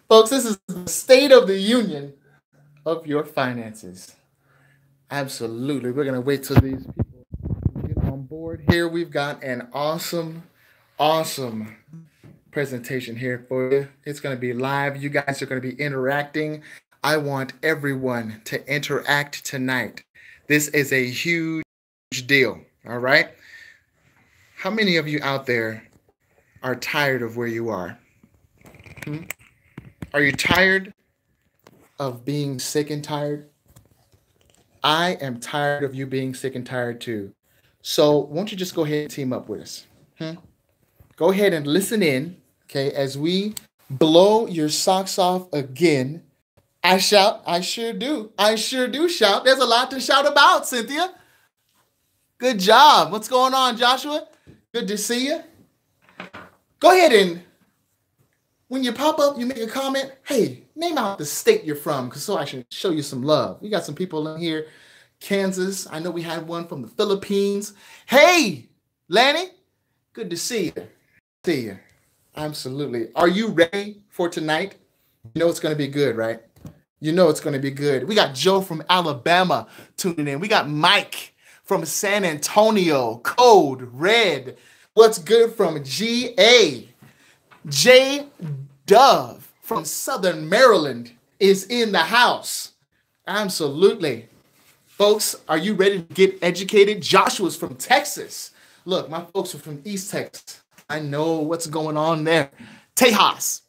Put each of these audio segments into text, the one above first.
Folks, this is the state of the union of your finances. Absolutely. We're going to wait till these people get on board here. We've got an awesome presentation here for you. It's going to be live. You guys are going to be interacting. I want everyone to interact tonight. This is a huge deal. All right. How many of you out there are tired of where you are? Hmm? Are you tired of being sick and tired? I am tired of you being sick and tired too. So, won't you just go ahead and team up with us? Hmm? Go ahead and listen in, okay, as we blow your socks off again. I shout, I sure do shout. There's a lot to shout about, Cynthia. Good job. What's going on, Joshua? Good to see you. Go ahead and when you pop up, you make a comment. Hey, name out the state you're from, because so I can show you some love. We got some people in here. Kansas. I know we had one from the Philippines. Hey, Lanny. Good to see you. See you. Absolutely. Are you ready for tonight? You know it's going to be good, right? You know it's going to be good. We got Joe from Alabama tuning in. We got Mike from San Antonio. Code Red. What's good from GA? J Dove from Southern Maryland is in the house. Absolutely. Folks, are you ready to get educated? Joshua's from Texas. Look, my folks are from East Texas. I know what's going on there. Tejas.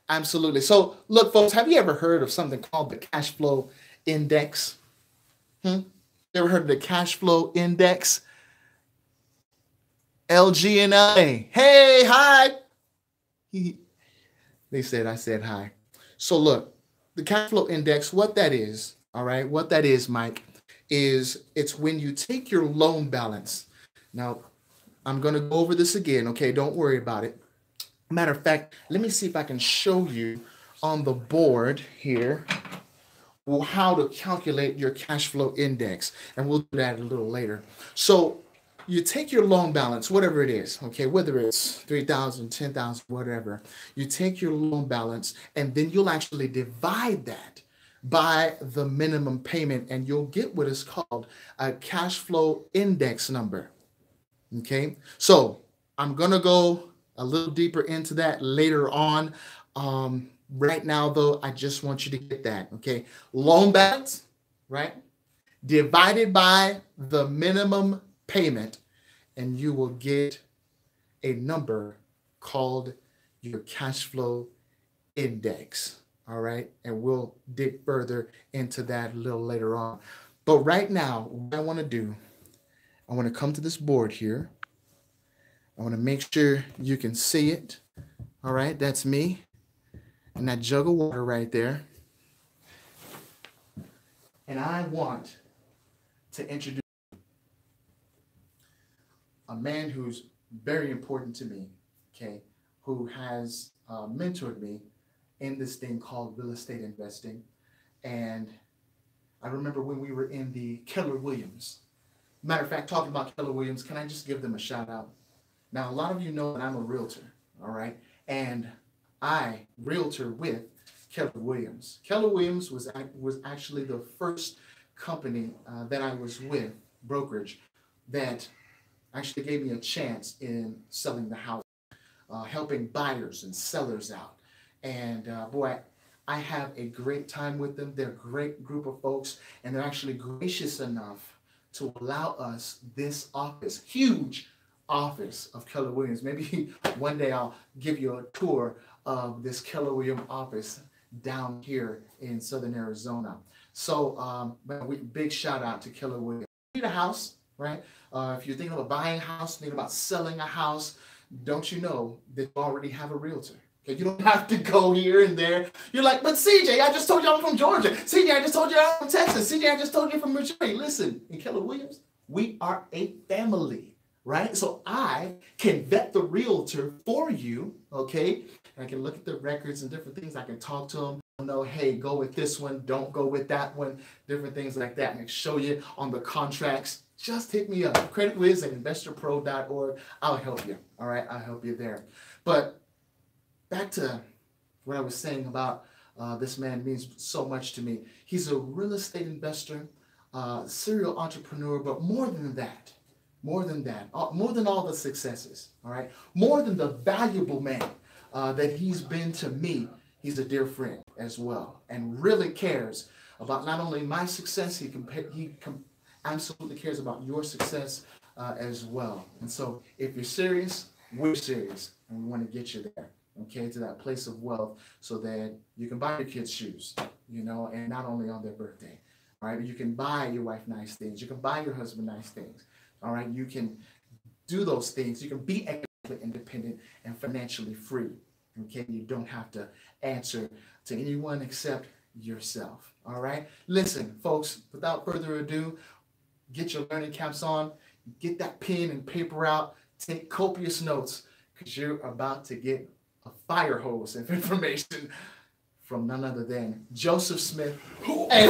Absolutely. So, look, folks, have you ever heard of something called the cash flow index? You ever heard of the cash flow index? LG and LA. Hey, hi. They said I said hi. So look, the cash flow index, what that is, all right, what that is, Mike, is it's when you take your loan balance. Now, I'm going to go over this again, okay? Don't worry about it. Matter of fact, let me see if I can show you on the board here how to calculate your cash flow index, and we'll do that a little later. So you take your loan balance, whatever it is, okay, whether it's 3,000, 10,000, whatever, you take your loan balance and then you'll actually divide that by the minimum payment and you'll get what is called a cash flow index number, okay? So I'm going to go a little deeper into that later on. Right now, though, I just want you to get that, okay? Loan balance, right, divided by the minimum payment, and you will get a number called your cash flow index. All right. And we'll dig further into that a little later on. But right now, what I want to do, I want to come to this board here. I want to make sure you can see it. All right. That's me and that jug of water right there. And I want to introduce a man who's very important to me, okay, who has mentored me in this thing called real estate investing. And I remember when we were in the Keller Williams. Matter of fact, talking about Keller Williams, can I just give them a shout out? Now, a lot of you know that I'm a realtor, all right? And I realtor with Keller Williams. Keller Williams was actually the first company that I was with, brokerage, that actually gave me a chance in selling the house, helping buyers and sellers out. And boy, I have a great time with them. They're a great group of folks, and they're actually gracious enough to allow us this office, huge office of Keller Williams. Maybe one day I'll give you a tour of this Keller Williams office down here in Southern Arizona. So big shout out to Keller Williams. You need a house, right? If you're thinking about buying a house, thinking about selling a house, don't you know that you already have a realtor? Okay, you don't have to go here and there. You're like, but CJ, I just told you I'm from Georgia. CJ, I just told you I'm from Texas. CJ, I just told you I'm from Missouri. Listen, in Keller Williams, we are a family, right? So I can vet the realtor for you, okay? And I can look at the records and different things. I can talk to them. Know, hey, go with this one. Don't go with that one. Different things like that. And show you on the contracts. Just hit me up. CreditWiz at investorpro.org. I'll help you. All right, I'll help you there. But back to what I was saying about this man means so much to me. He's a real estate investor, serial entrepreneur, but more than that, more than all the successes, all right, more than the valuable man that he's been to me, he's a dear friend as well, and really cares about not only my success, absolutely cares about your success as well. And so if you're serious, we're serious, and we want to get you there, okay, to that place of wealth so that you can buy your kids shoes, and not only on their birthday, all right, you can buy your wife nice things, you can buy your husband nice things, all right, you can do those things, you can be economically independent and financially free, okay, you don't have to answer to anyone except yourself, all right. Listen, folks, without further ado, get your learning caps on, get that pen and paper out, take copious notes, because you're about to get a fire hose of information from none other than Joseph Smith. Hey,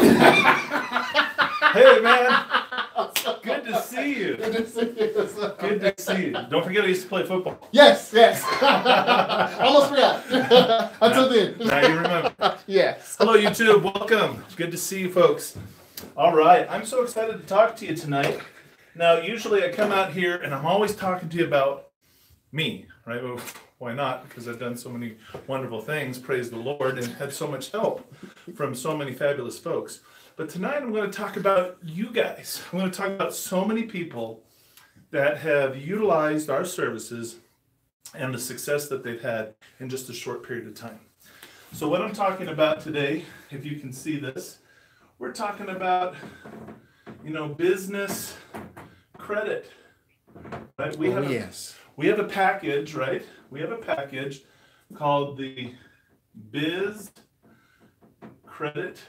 man. Good to see you. Good to see you. Good to see you. Don't forget I used to play football. Yes. Almost forgot. Until then. Now you remember. Yes. Hello, YouTube. Welcome. Good to see you, folks. All right. I'm so excited to talk to you tonight. Now, usually I come out here and I'm always talking to you about me, right? Well, why not? Because I've done so many wonderful things, praise the Lord, and had so much help from so many fabulous folks. But tonight I'm going to talk about you guys. I'm going to talk about so many people that have utilized our services and the success that they've had in just a short period of time. So what I'm talking about today, if you can see this, we're talking about, business credit. Right? We have a package, right? We have a package called the Biz Credit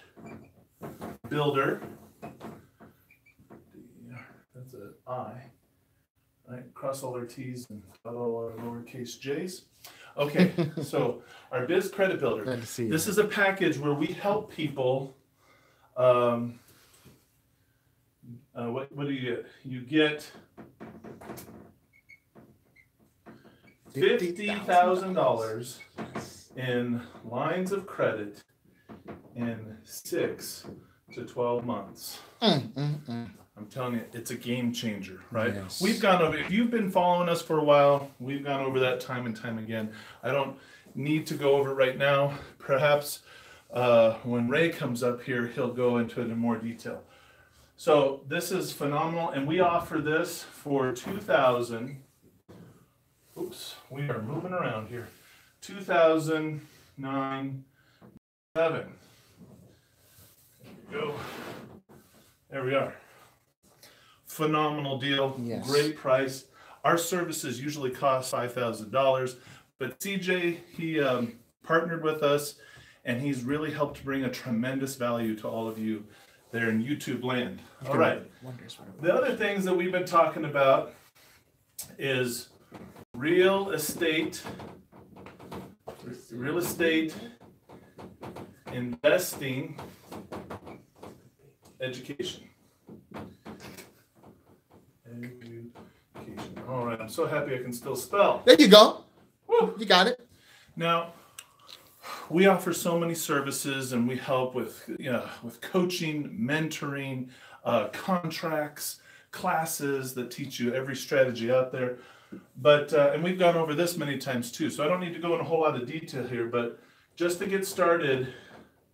Builder. That's an I. Right? Cross all our T's and dot all our lowercase J's. Okay, so our Biz Credit Builder. This is a package where we help people. What do you get? You get $50,000 in lines of credit in 6 to 12 months. I'm telling you, it's a game changer, right? Yes. We've gone over, if you've been following us for a while, we've gone over that time and time again. I don't need to go over it right now. Perhaps when Ray comes up here, he'll go into it in more detail. So this is phenomenal, and we offer this for $2,000. Oops, we are moving around here. $2,097. There we go. There we are. Phenomenal deal. Yes. Great price. Our services usually cost $5,000, but CJ, he partnered with us, and he's really helped bring a tremendous value to all of you there in YouTube land. All right. The other things that we've been talking about is real estate investing education. All right, I'm so happy I can still spell. There you go. Woo. You got it. Now, we offer so many services, and we help with coaching, mentoring, contracts, classes that teach you every strategy out there. But and we've gone over this many times too, so I don't need to go in a whole lot of detail here. But just to get started,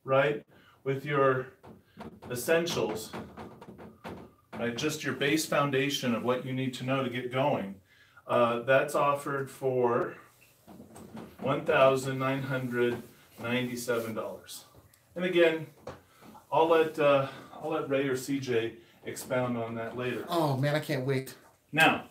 right, with your essentials, right, just your base foundation of what you need to know to get going, that's offered for $1,997. And again, I'll let Ray or CJ expound on that later. Oh man, I can't wait. Now,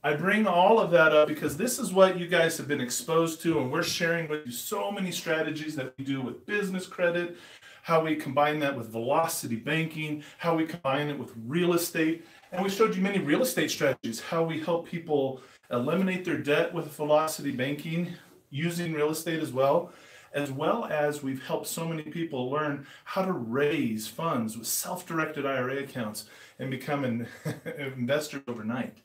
I bring all of that up because this is what you guys have been exposed to, and we're sharing with you so many strategies that we do with business credit, how we combine that with velocity banking, how we combine it with real estate. And we showed you many real estate strategies, how we help people eliminate their debt with velocity banking using real estate as well as we've helped so many people learn how to raise funds with self-directed IRA accounts and become an investor overnight.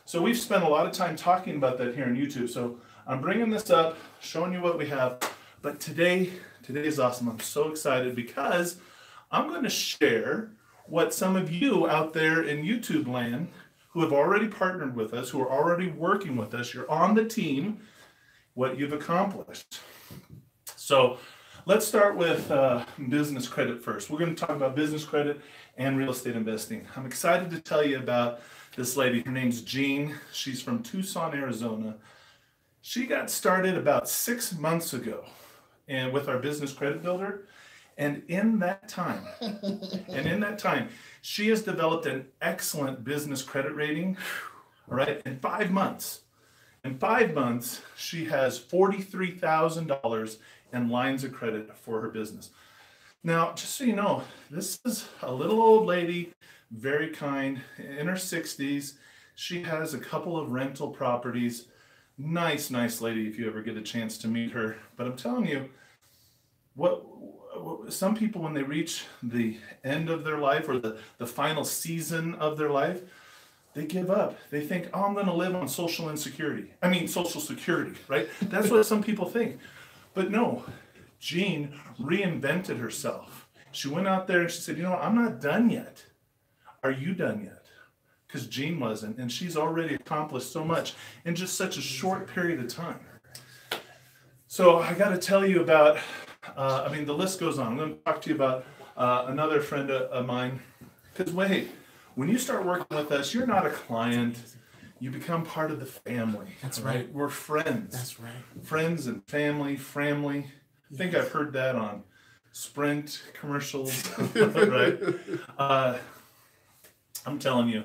So we've spent a lot of time talking about that here on YouTube. So I'm bringing this up, showing you what we have. But today is awesome. I'm so excited because I'm going to share what some of you out there in YouTube land who have already partnered with us, who are already working with us, you're on the team, what you've accomplished. So let's start with business credit first. We're going to talk about business credit and real estate investing. I'm excited to tell you about this lady. Her name's Jean. She's from Tucson, Arizona. She got started about 6 months ago and with our business credit builder. And in that time, she has developed an excellent business credit rating. All right, in 5 months. In 5 months, she has $43,000 in lines of credit for her business. Now, just so you know, this is a little old lady, very kind, in her 60s. She has a couple of rental properties. Nice lady if you ever get a chance to meet her. But I'm telling you, some people, when they reach the end of their life or the final season of their life, they give up. They think, oh, I'm going to live on Social Security, right? That's what some people think. But no, Jean reinvented herself. She went out there and she said, you know what, I'm not done yet. Are you done yet? Because Jean wasn't, and she's already accomplished so much in just such a short period of time. So I got to tell you about, the list goes on. I'm going to talk to you about another friend of mine. Because wait, when you start working with us, you're not a client. You become part of the family. That's right. We're friends. That's right. Friends and family. I think I've heard that on Sprint commercials, right? I'm telling you,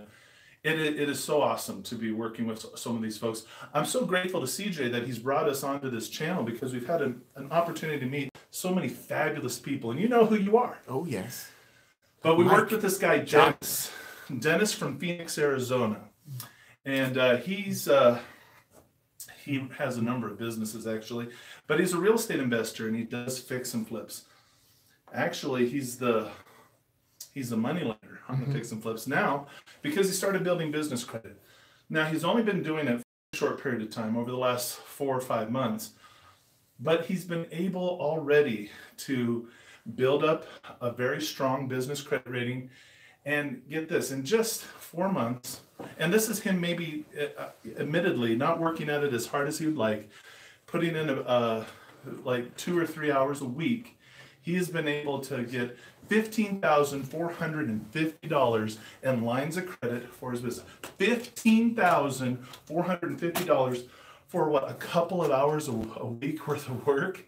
it is so awesome to be working with some of these folks. I'm so grateful to CJ that he's brought us onto this channel because we've had an opportunity to meet so many fabulous people. And you know who you are. Oh, yes. But we worked with this guy, Dennis from Phoenix, Arizona. And he has a number of businesses, actually. But he's a real estate investor, and he does fix and flips. Actually, he's the money lender on the fix and flips now because he started building business credit. Now, he's only been doing it for a short period of time, over the last 4 or 5 months. But he's been able already to build up a very strong business credit rating. And get this, in just 4 months, and this is him maybe, admittedly, not working at it as hard as he would like, putting in like 2 or 3 hours a week, he has been able to get $15,450 in lines of credit for his business. $15,450 for what, a couple of hours a week worth of work,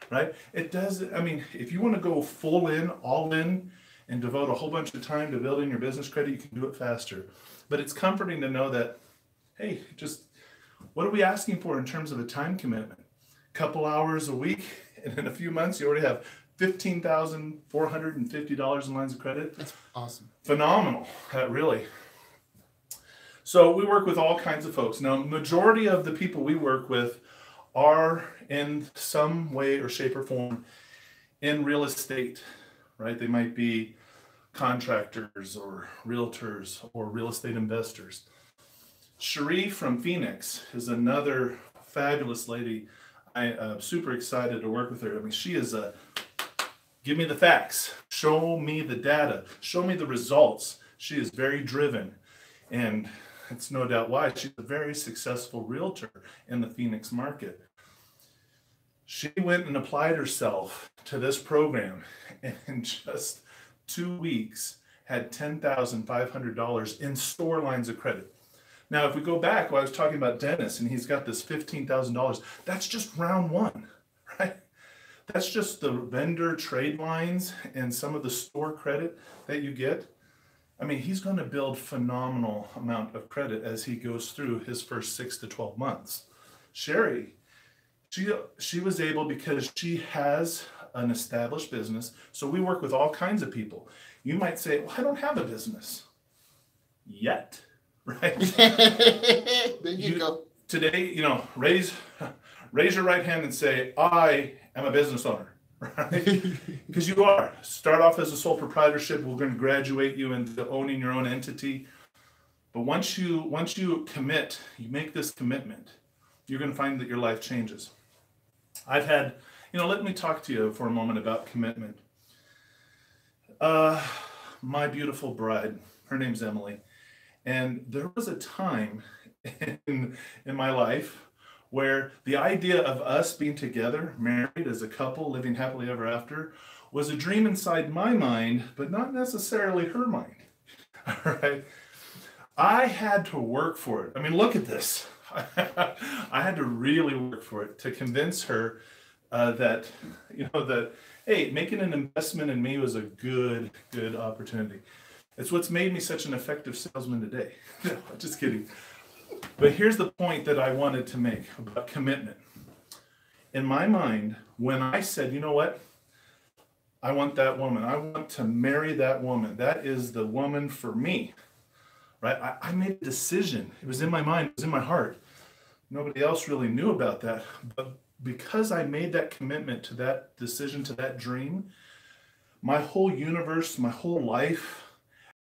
right? It does, if you want to go full in, all in, and devote a whole bunch of time to building your business credit, you can do it faster. But it's comforting to know that, hey, just what are we asking for in terms of a time commitment? A couple hours a week, and in a few months, you already have $15,450 in lines of credit. That's awesome. Phenomenal, really. So we work with all kinds of folks. Now, majority of the people we work with are in some way or shape or form in real estate, right? They might be contractors or realtors or real estate investors. Cherie from Phoenix is another fabulous lady. I'm super excited to work with her. She is give me the facts, show me the data, show me the results. She is very driven, and it's no doubt why. She's a very successful realtor in the Phoenix market. She went and applied herself to this program, and in just 2 weeks had $10,500 in store lines of credit. Now, if we go back, I was talking about Dennis, and he's got this $15,000. That's just round one, right? That's just the vendor trade lines and some of the store credit that you get. He's going to build phenomenal amount of credit as he goes through his first 6 to 12 months. Sherry, she was able because she has an established business. So we work with all kinds of people. You might say, well, I don't have a business yet, right? There you go. Today, raise your right hand and say, I am a business owner, right? Because you are. Start off as a sole proprietorship. We're going to graduate you into owning your own entity. But once you commit, you make this commitment. you're going to find that your life changes. I've had, let me talk to you for a moment about commitment. My beautiful bride, her name's Emily. And there was a time in my life where the idea of us being together, married as a couple, living happily ever after, was a dream inside my mind, but not necessarily her mind. All right. I had to work for it. I mean, look at this. I had to really work for it to convince her that, hey, making an investment in me was a good opportunity. It's what's made me such an effective salesman today. No, just kidding. But here's the point that I wanted to make about commitment. In my mind, when I said, you know what? I want that woman. I want to marry that woman. That is the woman for me. Right? I made a decision. It was in my mind. It was in my heart. Nobody else really knew about that. But because I made that commitment to that decision, to that dream, my whole universe, my whole life,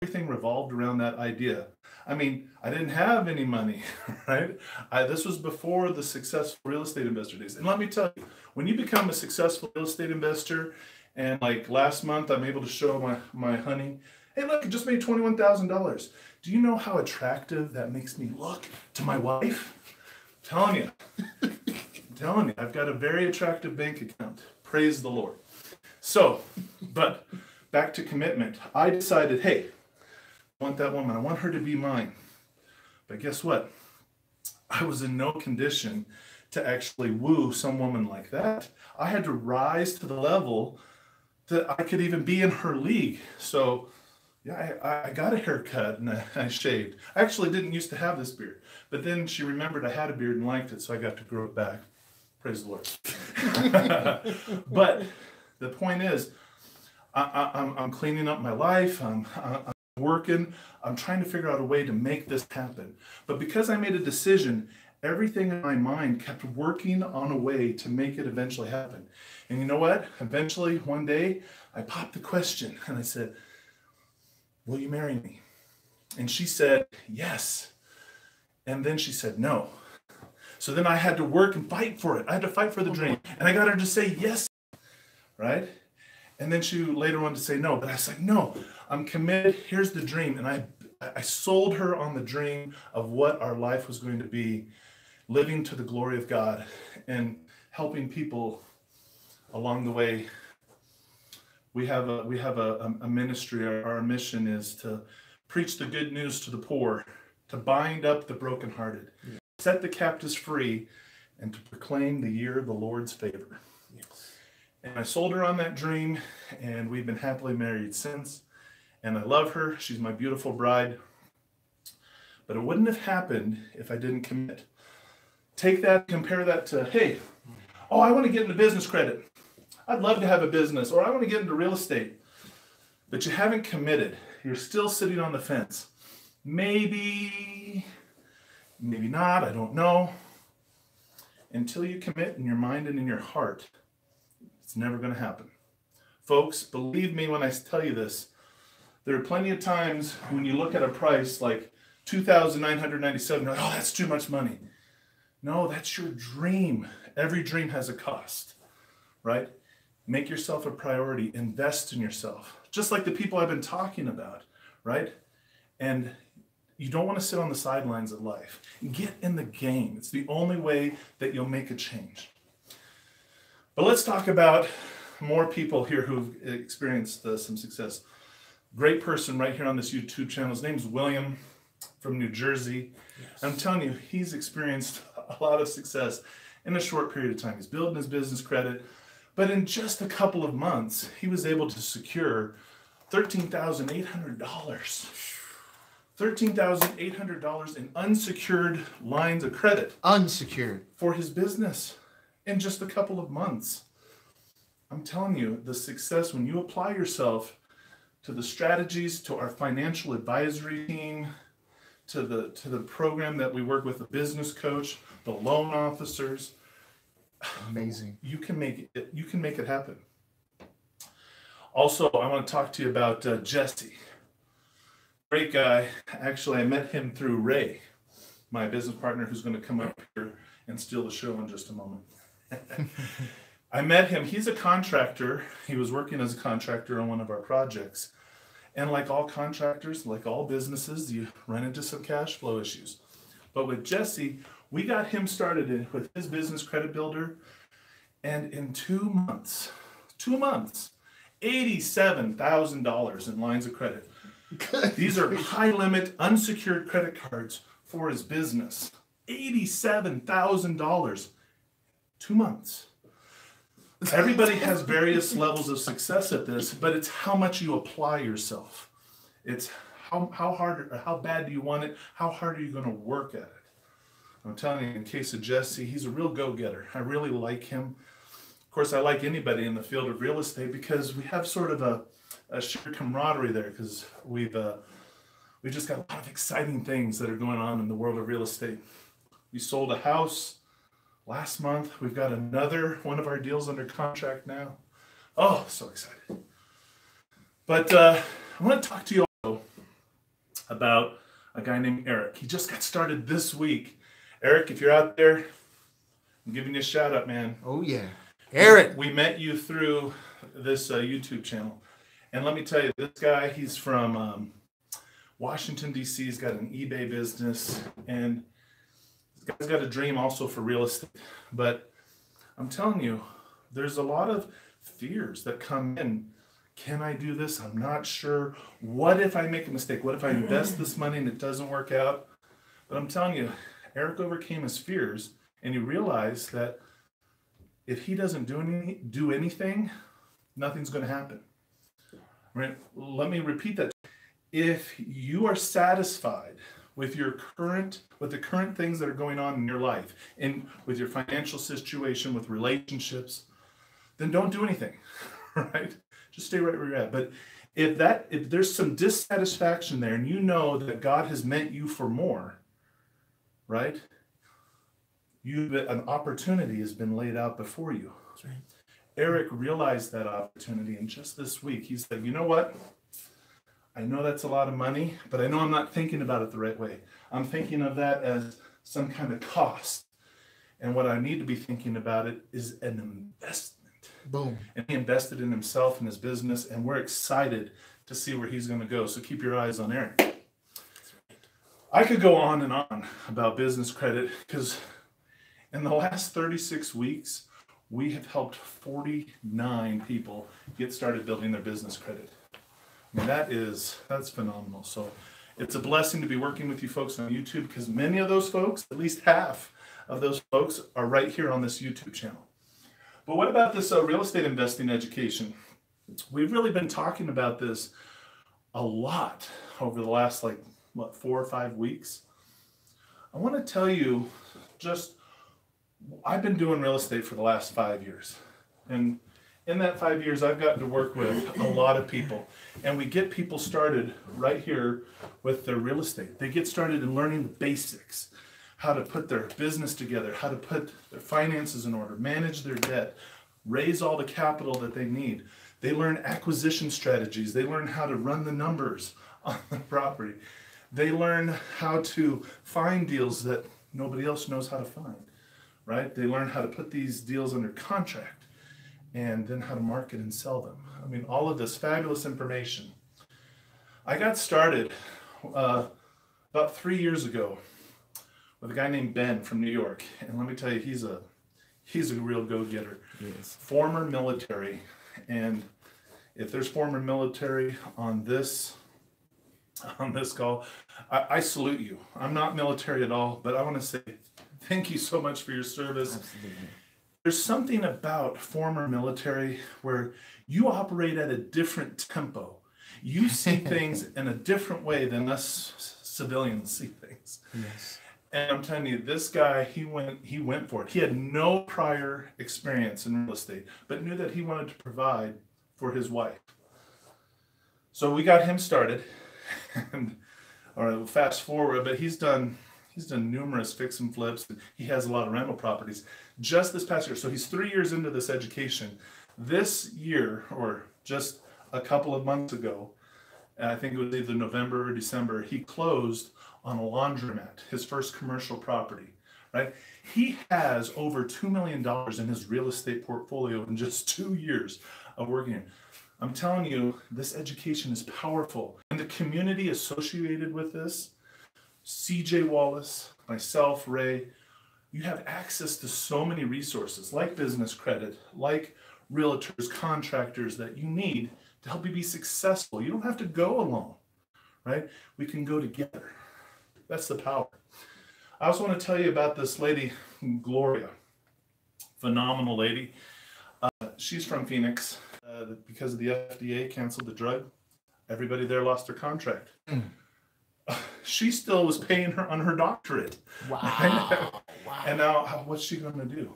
everything revolved around that idea. I mean, I didn't have any money, right? This was before the successful real estate investor days. And let me tell you, when you become a successful real estate investor, and like last month, I'm able to show my honey, hey, look, I just made $21,000. Do you know how attractive that makes me look to my wife? I'm telling you, I've got a very attractive bank account. Praise the Lord. So, but back to commitment. I decided, hey, I want that woman. I want her to be mine. But guess what? I was in no condition to actually woo some woman like that. I had to rise to the level that I could even be in her league. So, yeah, I got a haircut and I shaved. I actually didn't used to have this beard. But then she remembered I had a beard and liked it, so I got to grow it back. Praise the Lord. But the point is, I'm cleaning up my life. I'm working. I'm trying to figure out a way to make this happen. But because I made a decision, everything in my mind kept working on a way to make it eventually happen. And you know what? Eventually, one day, I popped the question and I said, will you marry me? And she said, yes. And then she said, no. So then I had to work and fight for it. I had to fight for the dream. And I got her to say yes, right? And then she later wanted to say no. But I was like, no, I'm committed. Here's the dream. And I sold her on the dream of what our life was going to be, living to the glory of God and helping people along the way. We have a ministry. Our mission is to preach the good news to the poor, to bind up the brokenhearted, set the captives free, and to proclaim the year of the Lord's favor. Yes. And I sold her on that dream, and we've been happily married since. And I love her. She's my beautiful bride. But it wouldn't have happened if I didn't commit. Take that, compare that to, hey, I want to get into business credit. I'd love to have a business, or I want to get into real estate. But you haven't committed. You're still sitting on the fence. Maybe not, I don't know. Until you commit in your mind and in your heart, it's never going to happen. Folks, believe me when I tell you this. There are plenty of times when you look at a price like $2,997, you're like, oh, that's too much money. No, that's your dream. Every dream has a cost, right? Make yourself a priority. Invest in yourself. Just like the people I've been talking about, right? And you don't want to sit on the sidelines of life. Get in the game. It's the only way that you'll make a change. But let's talk about more people here who've experienced some success. Great person right here on this YouTube channel. His name's William from New Jersey. Yes. I'm telling you, he's experienced a lot of success in a short period of time. He's building his business credit. But in just a couple of months, he was able to secure $13,800. $13,800 in unsecured lines of credit. Unsecured. For his business in just a couple of months. I'm telling you, the success, when you apply yourself to the strategies, to our financial advisory team, to the program that we work with, the business coach, the loan officers. Amazing. You can make it happen. Also, I want to talk to you about Jesse. Great guy. Actually, I met him through Ray, my business partner, who's going to come up here and steal the show in just a moment. I met him. He's a contractor. He was working as a contractor on one of our projects. And like all contractors, like all businesses, you run into some cash flow issues. But with Jesse, we got him started with his business credit builder. And in 2 months, $87,000 in lines of credit. These are high limit, unsecured credit cards for his business. $87,000. 2 months. Everybody has various levels of success at this, but it's how much you apply yourself. It's how hard or how bad do you want it? How hard are you going to work at it? I'm telling you, in case of Jesse, he's a real go-getter. I really like him. Of course, I like anybody in the field of real estate because we have sort of a shared camaraderie there, because we've just got a lot of exciting things that are going on in the world of real estate. We sold a house last month. We've got another one of our deals under contract now. Oh, so excited. But I want to talk to you also about a guy named Eric. He just got started this week. Eric, if you're out there, I'm giving you a shout out, man. Oh, yeah. Eric. We met you through this YouTube channel. And let me tell you, this guy, he's from Washington, D.C. He's got an eBay business. And this guy's got a dream also for real estate. But I'm telling you, there's a lot of fears that come in. Can I do this? I'm not sure. What if I make a mistake? What if I invest this money and it doesn't work out? But I'm telling you, Eric overcame his fears, and he realized that if he doesn't do anything, nothing's going to happen. Right? Let me repeat that. If you are satisfied with the current things that are going on in your life, and with your financial situation, with relationships, then don't do anything. Right? Just stay right where you're at. But if there's some dissatisfaction there, and you know that God has meant you for more, right? An opportunity has been laid out before you. That's right. Eric realized that opportunity, and just this week he said, you know what? I know that's a lot of money, but I know I'm not thinking about it the right way. I'm thinking of that as some kind of cost. And what I need to be thinking about it is an investment. Boom. And he invested in himself and his business, and we're excited to see where he's going to go. So keep your eyes on Eric. I could go on and on about business credit, because in the last 36 weeks, we have helped 49 people get started building their business credit. I mean, that's phenomenal. So it's a blessing to be working with you folks on YouTube, because many of those folks, at least half of those folks, are right here on this YouTube channel. But what about this real estate investing education? We've really been talking about this a lot over the last 4 or 5 weeks. I want to tell you, I've been doing real estate for the last 5 years. And in that 5 years, I've gotten to work with a lot of people. And we get people started right here with their real estate. They get started in learning the basics, how to put their business together, how to put their finances in order, manage their debt, raise all the capital that they need. They learn acquisition strategies. They learn how to run the numbers on the property. They learn how to find deals that nobody else knows how to find, right? They learn how to put these deals under contract, and then how to market and sell them. I mean, all of this fabulous information. I got started about 3 years ago with a guy named Ben from New York. And let me tell you, he's a real go-getter. Yes. Former military. And if there's former military on this call, I salute you. I'm not military at all, but I want to say thank you so much for your service. Absolutely. There's something about former military where you operate at a different tempo. You see things in a different way than us civilians see things. Yes. And I'm telling you, this guy, he went for it. He had no prior experience in real estate, but knew that he wanted to provide for his wife. So we got him started. And all right, we'll fast forward, but he's done numerous fix and flips, and he has a lot of rental properties just this past year. So he's 3 years into this education. This year, or just a couple of months ago, I think it was either November or December, he closed on a laundromat, his first commercial property, right? He has over $2 million in his real estate portfolio in just 2 years of working here. I'm telling you, this education is powerful. And the community associated with this, CJ Wallace, myself, Ray, you have access to so many resources like business credit, like realtors, contractors that you need to help you be successful. You don't have to go alone, right? We can go together. That's the power. I also want to tell you about this lady, Gloria. Phenomenal lady. She's from Phoenix. Because the FDA canceled the drug, everybody there lost their contract. She still was paying her on her doctorate. Wow. And now, what's she going to do?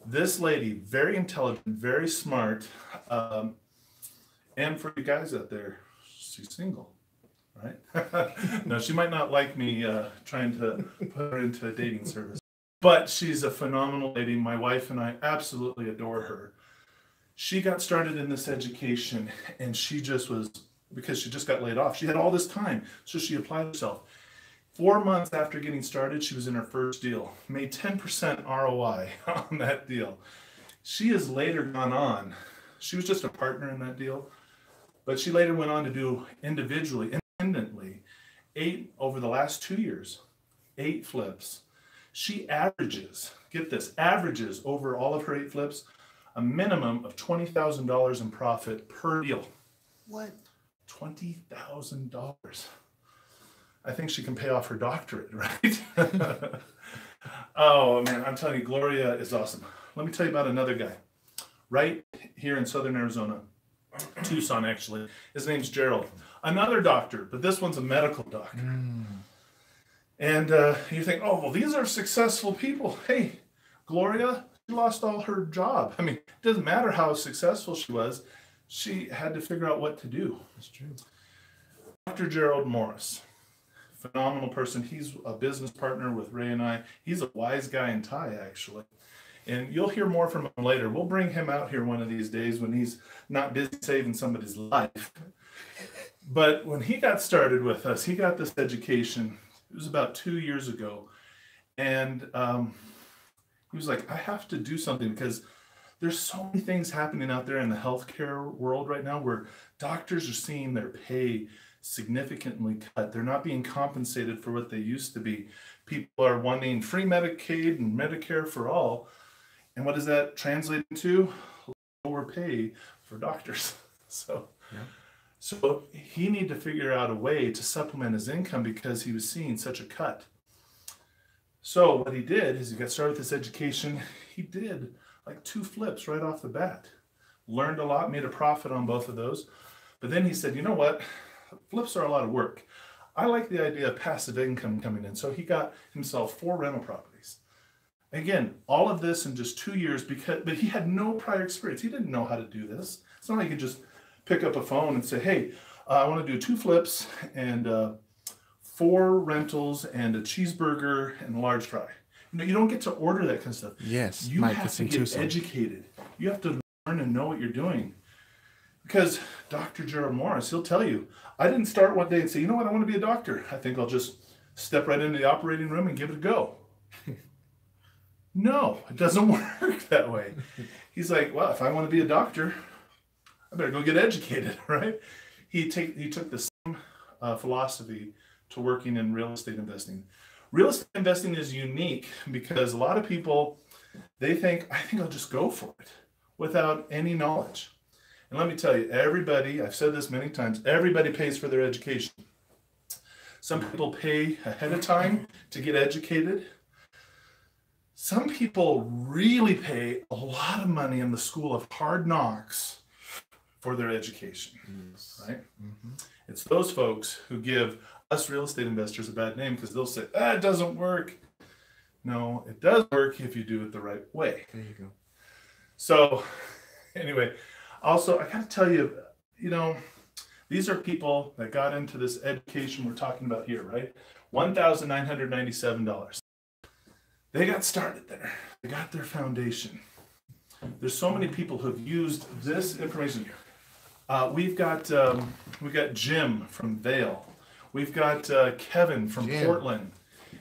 This lady, very intelligent, very smart, and for you guys out there, she's single, right? No, she might not like me trying to put her into a dating service, but she's a phenomenal lady. My wife and I absolutely adore her. She got started in this education, and she just was, because she just got laid off. She had all this time, so she applied herself. 4 months after getting started, she was in her first deal, made 10% ROI on that deal. She has later gone on. She was just a partner in that deal, but she later went on to do individually, independently, 8 over the last 2 years, 8 flips. She averages, get this, averages over all of her 8 flips, a minimum of $20,000 in profit per deal. What? $20,000. I think she can pay off her doctorate, right? Oh man, I'm telling you, Gloria is awesome. Let me tell you about another guy, right here in Southern Arizona, Tucson actually. His name's Gerald. Another doctor, but this one's a medical doctor. And you think, oh, well, these are successful people. Hey, Gloria, she lost all her job. I mean, it doesn't matter how successful she was. She had to figure out what to do. That's true. Dr. Gerald Morris, phenomenal person. He's a business partner with Ray and I. He's a wise guy in Thai, actually. And you'll hear more from him later. We'll bring him out here one of these days when he's not busy saving somebody's life. But when he got started with us, he got this education. It was about 2 years ago. And he was like, I have to do something because there's so many things happening out there in the healthcare world right now where doctors are seeing their pay significantly cut. They're not being compensated for what they used to be. People are wanting free Medicaid and Medicare for all. And what does that translate into? Lower pay for doctors. So he needed to figure out a way to supplement his income because he was seeing such a cut. So what he did is he got started with this education. He did like 2 flips right off the bat. Learned a lot, made a profit on both of those. But then he said, you know what? Flips are a lot of work. I like the idea of passive income coming in. So he got himself 4 rental properties. Again, all of this in just 2 years, but he had no prior experience. He didn't know how to do this. It's not like you could just pick up a phone and say, hey, I want to do 2 flips and 4 rentals and a cheeseburger and a large fry. You don't get to order that kind of stuff. Yes, you have to get educated. You have to learn and know what you're doing. Because Dr. Gerald Morris, he'll tell you, I didn't start one day and say, you know what, I want to be a doctor. I think I'll just step right into the operating room and give it a go. No, it doesn't work that way. He's like, well, if I want to be a doctor, I better go get educated, right? He took the same philosophy to working in real estate investing. Real estate investing is unique because a lot of people, they think, I think I'll just go for it without any knowledge. And let me tell you, everybody, I've said this many times, everybody pays for their education. Some people pay ahead of time to get educated. Some people really pay a lot of money in the school of hard knocks for their education, right? Mm-hmm. It's those folks who give us real estate investors a bad name because they'll say, it doesn't work. No, it does work if you do it the right way. There you go. So anyway, also, I got to tell you, these are people that got into this education we're talking about here, right? $1,997. They got started there. They got their foundation. There's so many people who've used this information. We've got Jim from Vail. We've got Kevin from Portland.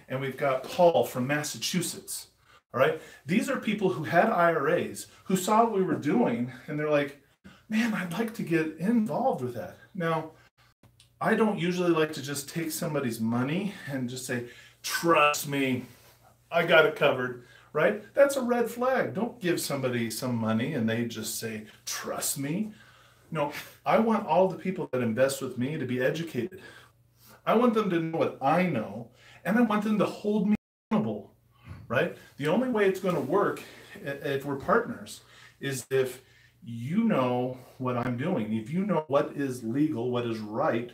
and we've got Paul from Massachusetts. All right. These are people who had IRAs, who saw what we were doing, and they're like, man, I'd like to get involved with that. Now, I don't usually like to just take somebody's money and just say, trust me, I got it covered, right? That's a red flag. Don't give somebody some money and they just say, trust me. No, I want all the people that invest with me to be educated. I want them to know what I know, and I want them to hold me accountable, right? The only way it's going to work if we're partners is if you know what I'm doing. If you know what is legal, what is right,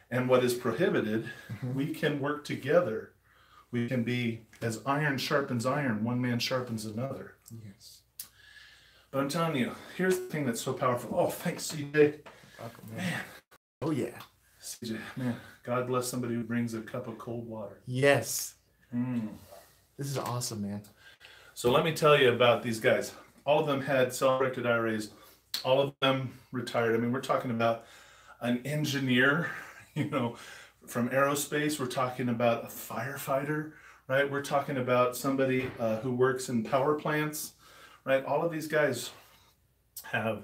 and what is prohibited, we can work together. We can be as iron sharpens iron, one man sharpens another. Yes. But I'm telling you, here's the thing that's so powerful. Oh, thanks, CJ. Man. Oh, yeah. CJ, man, God bless somebody who brings a cup of cold water. Yes. This is awesome, man. So let me tell you about these guys. All of them had self-directed IRAs. All of them retired. I mean, we're talking about an engineer, from aerospace. We're talking about a firefighter, right? We're talking about somebody who works in power plants, right? All of these guys have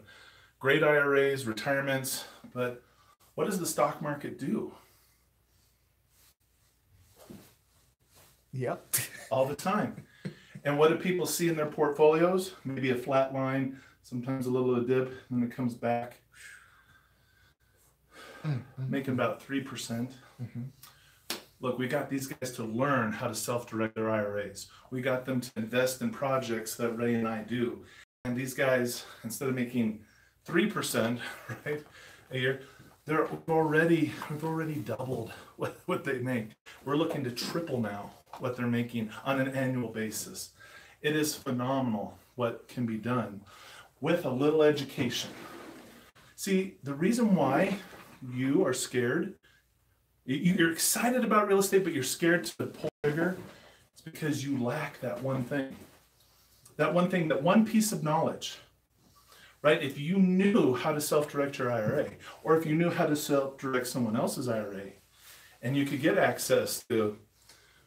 great IRAs, retirements, but what does the stock market do? Yep. All the time. And what do people see in their portfolios? Maybe a flat line, sometimes a little dip, and then it comes back. Making about 3%. Look, we got these guys to learn how to self-direct their IRAs. We got them to invest in projects that Ray and I do. And these guys, instead of making 3%, right, a year, we've already doubled what they make. We're looking to triple now what they're making on an annual basis. It is phenomenal what can be done with a little education. See, the reason why you are scared, you're excited about real estate, but you're scared to pull trigger, it's because you lack that one thing. That one piece of knowledge. Right? If you knew how to self-direct your IRA, or if you knew how to self-direct someone else's IRA, and you could get access to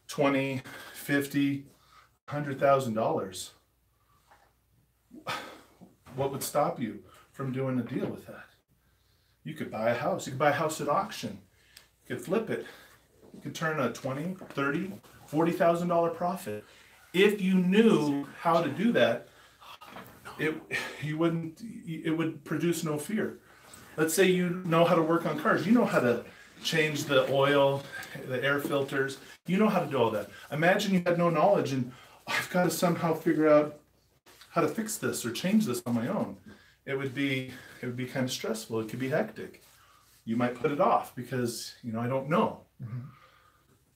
$20, $50, $100,000, what would stop you from doing a deal with that? You could buy a house. You could buy a house at auction. You could flip it. You could turn a $20, $30, $40,000 profit. If you knew how to do that, it would produce no fear. Let's say you know how to work on cars. You know how to change the oil, the air filters. You know how to do all that. Imagine you had no knowledge and I've got to somehow figure out how to fix this or change this on my own. It would be kind of stressful. It could be hectic. You might put it off because, I don't know.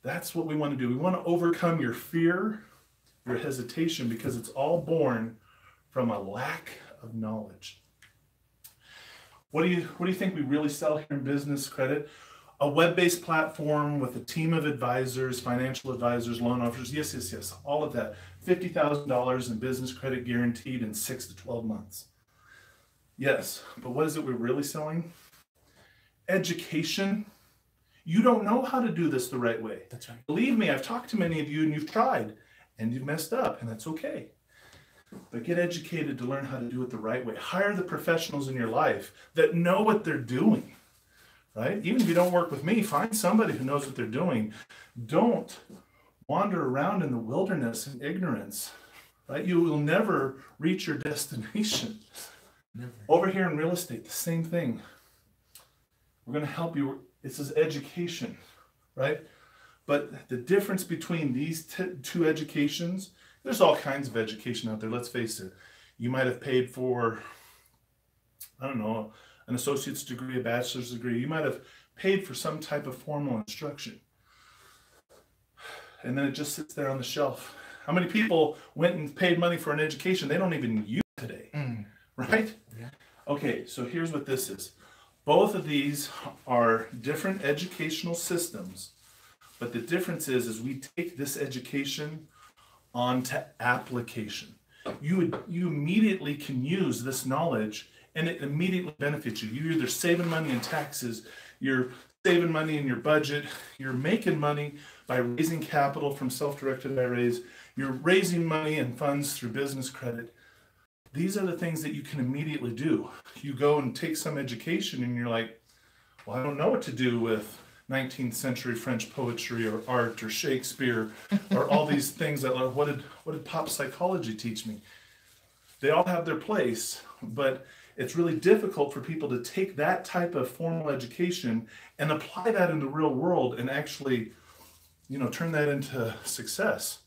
That's what we want to do. We want to overcome your fear, your hesitation, because it's all born from a lack of knowledge. What do you think we really sell here in Business Credit? A web-based platform with a team of advisors, financial advisors, loan officers. Yes. All of that. $50,000 in business credit guaranteed in 6 to 12 months. Yes, but what is it we're really selling? Education. You don't know how to do this the right way. That's right. Believe me, I've talked to many of you and you've tried and you've messed up, and that's okay. But get educated to learn how to do it the right way. Hire the professionals in your life that know what they're doing, right? Even if you don't work with me, find somebody who knows what they're doing. Don't wander around in the wilderness in ignorance, right? You will never reach your destination. Never. Over here in real estate, the same thing. We're going to help you. This is education, right? But the difference between these two educations, there's all kinds of education out there, let's face it. You might have paid for, an associate's degree, a bachelor's degree. You might have paid for some type of formal instruction. And then it just sits there on the shelf. How many people went and paid money for an education they don't even use today? Right? Yeah. Okay, so here's what this is. Both of these are different educational systems, but the difference is we take this education onto application. You immediately can use this knowledge and it immediately benefits you. You're either saving money in taxes, you're saving money in your budget. You're making money by raising capital from self-directed IRAs. You're raising money and funds through business credit. These are the things that you can immediately do. You go and take some education and you're like, well, I don't know what to do with 19th century French poetry or art or Shakespeare or all these things that, what did pop psychology teach me? They all have their place, but it's really difficult for people to take that type of formal education and apply that in the real world and actually, turn that into success.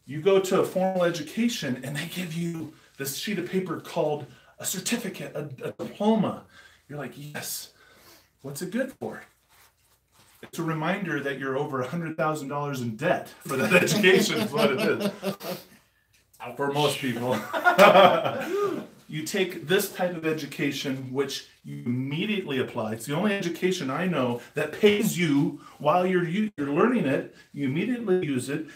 You go to a formal education and they give you this sheet of paper called a certificate, a diploma. You're like, yes, what's it good for? It's a reminder that you're over $100,000 in debt for that education is what it is. For most people. You take this type of education, which you immediately apply. It's the only education I know that pays you while you're learning it. You immediately use it,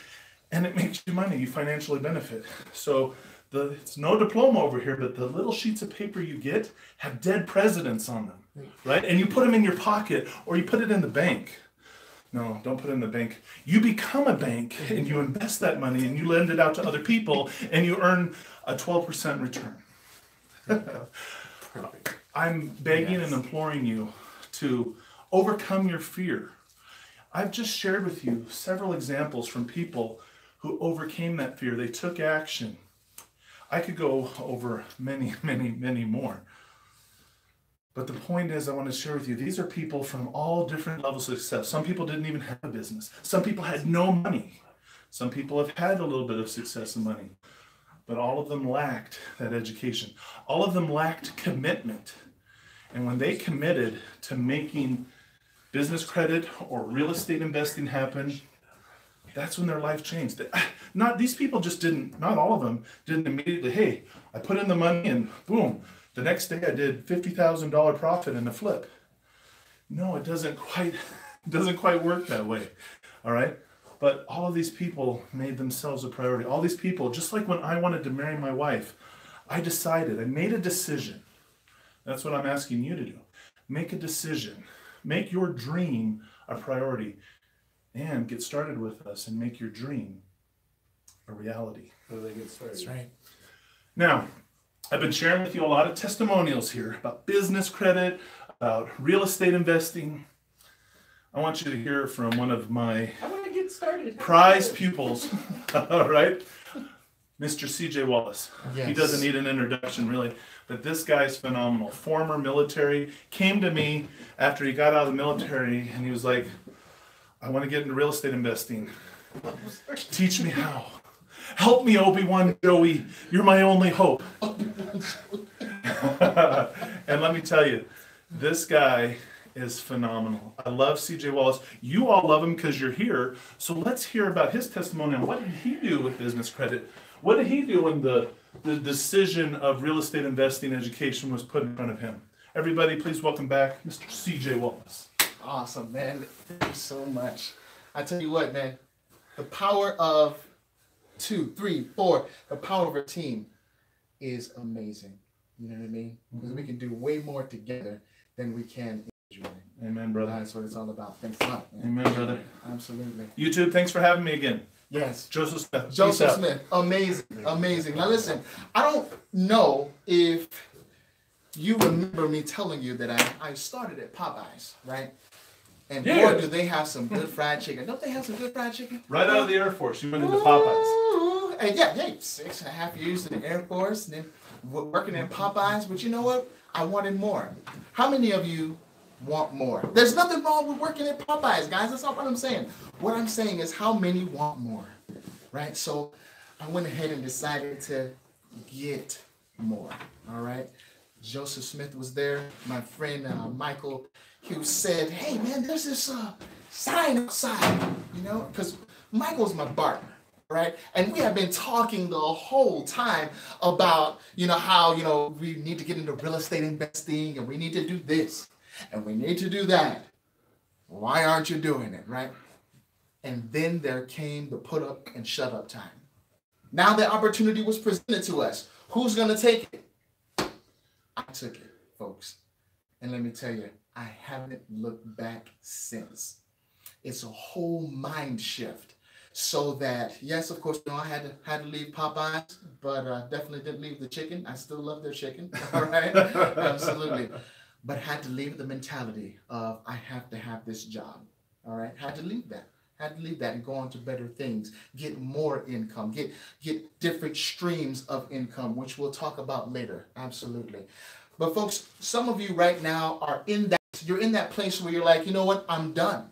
and it makes you money. You financially benefit. So it's no diploma over here, but the little sheets of paper you get have dead presidents on them, right? And you put them in your pocket, or you put it in the bank. No, don't put it in the bank. You become a bank, and you invest that money, and you lend it out to other people, and you earn a 12% return. I'm begging and imploring you to overcome your fear. I've just shared with you several examples from people who overcame that fear. They took action. I could go over many, many, many more. But the point is, I want to share with you, these are people from all different levels of success. Some people didn't even have a business. Some people had no money. Some people have had a little bit of success and money. But all of them lacked that education. All of them lacked commitment. And when they committed to making business credit or real estate investing happen, that's when their life changed. These people just didn't, not all of them, didn't immediately, hey, I put in the money and boom, the next day I did $50,000 profit in a flip. No, it doesn't quite work that way. All right? But all of these people made themselves a priority. All these people, just like when I wanted to marry my wife, I made a decision. That's what I'm asking you to do. Make a decision. Make your dream a priority. And get started with us and make your dream a reality. How do they get started? That's right. Now, I've been sharing with you a lot of testimonials here about business credit, about real estate investing. I want you to hear from one of my prize pupils, all right? Mr. CJ Wallace. Yes. He doesn't need an introduction, really, but this guy's phenomenal. Former military, came to me after he got out of the military, and he was like, I want to get into real estate investing. Teach me how. Help me, Obi-Wan Joey. You're my only hope. And let me tell you, this guy is phenomenal. I love CJ Wallace. You all love him because you're here. So let's hear about his testimony on what did he do with business credit? What did he do when the decision of real estate investing education was put in front of him? Everybody, please welcome back Mr. CJ Wallace. Awesome, man. Thank you so much. I tell you what, man, the power of 2, 3, 4, the power of a team is amazing. You know what I mean? Because we can do way more together than we can individually. Amen, brother. That's what it's all about. Thanks a lot, man. Amen, brother. Absolutely. YouTube, thanks for having me again. Yes. Joseph Smith. Joseph Smith. Amazing. Amazing. Now listen, I don't know if you remember me telling you that I started at Popeyes, right? And boy, do they have some good fried chicken. Don't they have some good fried chicken? Right out of the Air Force, you went into Popeyes. Ooh, and yeah, hey, 6.5 years in the Air Force, and then working in Popeyes. But you know what? I wanted more. How many of you want more? There's nothing wrong with working at Popeyes, guys. That's not what I'm saying. What I'm saying is how many want more, right? So I went ahead and decided to get more, all right? Joseph Smith was there. My friend Michael Hughes said, hey, man, there's this sign outside, you know, because Michael's my partner, right? And we have been talking the whole time about, how, we need to get into real estate investing and we need to do this and we need to do that. Why aren't you doing it, right? And then there came the put up and shut up time. Now the opportunity was presented to us. Who's going to take it? I took it, folks. And let me tell you, I haven't looked back since. It's a whole mind shift. So that, yes, of course, I had to leave Popeyes, but definitely didn't leave the chicken. I still love their chicken. All right, absolutely. But had to leave the mentality of I have to have this job. All right, had to leave that. Had to leave that and go on to better things, get more income, get different streams of income, which we'll talk about later. Absolutely. But folks, some of you right now are you're in that place where you're like, you know what, I'm done.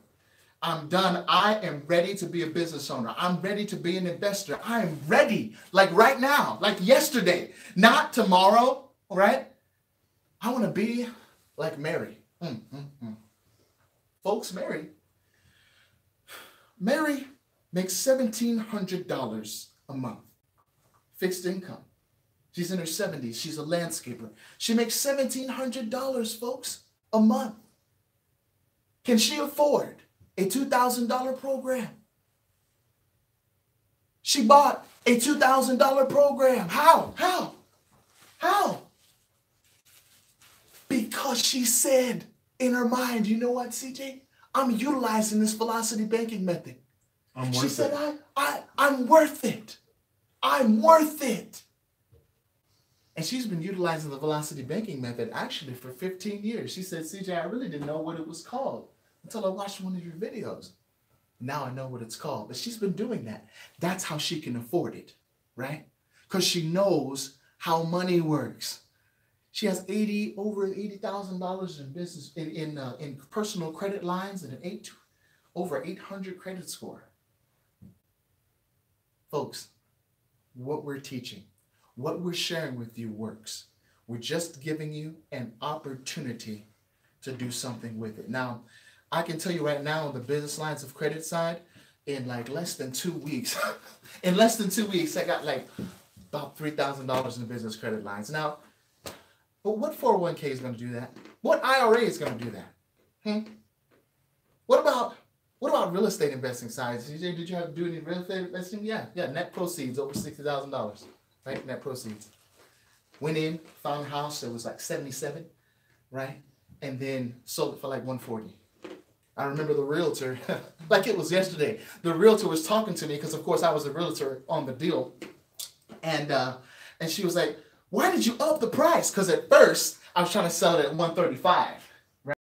I'm done. I am ready to be a business owner. I'm ready to be an investor. I am ready, like right now, like yesterday, not tomorrow, right? I want to be like Mary. Folks, Mary makes $1,700 a month, fixed income. She's in her 70s. She's a landscaper. She makes $1,700, folks, a month. Can she afford a $2,000 program? She bought a $2,000 program. How? Because she said in her mind, you know what, CJ? I'm utilizing this velocity banking method. She said, I'm worth it. I'm worth it. And she's been utilizing the velocity banking method actually for 15 years. She said, CJ, I really didn't know what it was called until I watched one of your videos. Now I know what it's called. But she's been doing that. That's how she can afford it, right? Because she knows how money works. She has over $80,000 in business in personal credit lines and over 800 credit score. Folks, what we're teaching, what we're sharing with you works. We're just giving you an opportunity to do something with it. Now, I can tell you right now on the business lines of credit side, in like less than 2 weeks, I got like about $3,000 in business credit lines. Now, but what 401k is going to do that? What IRA is going to do that? What about real estate investing side? CJ, did you have to do any real estate investing? Yeah, net proceeds over $60,000, right? Net proceeds. Went in, found a house that was like 77, right? And then sold it for like 140. I remember the realtor, like it was yesterday. The realtor was talking to me because, of course, I was a realtor on the deal, and she was like, "Why did you up the price?" Because at first I was trying to sell it at 135, right?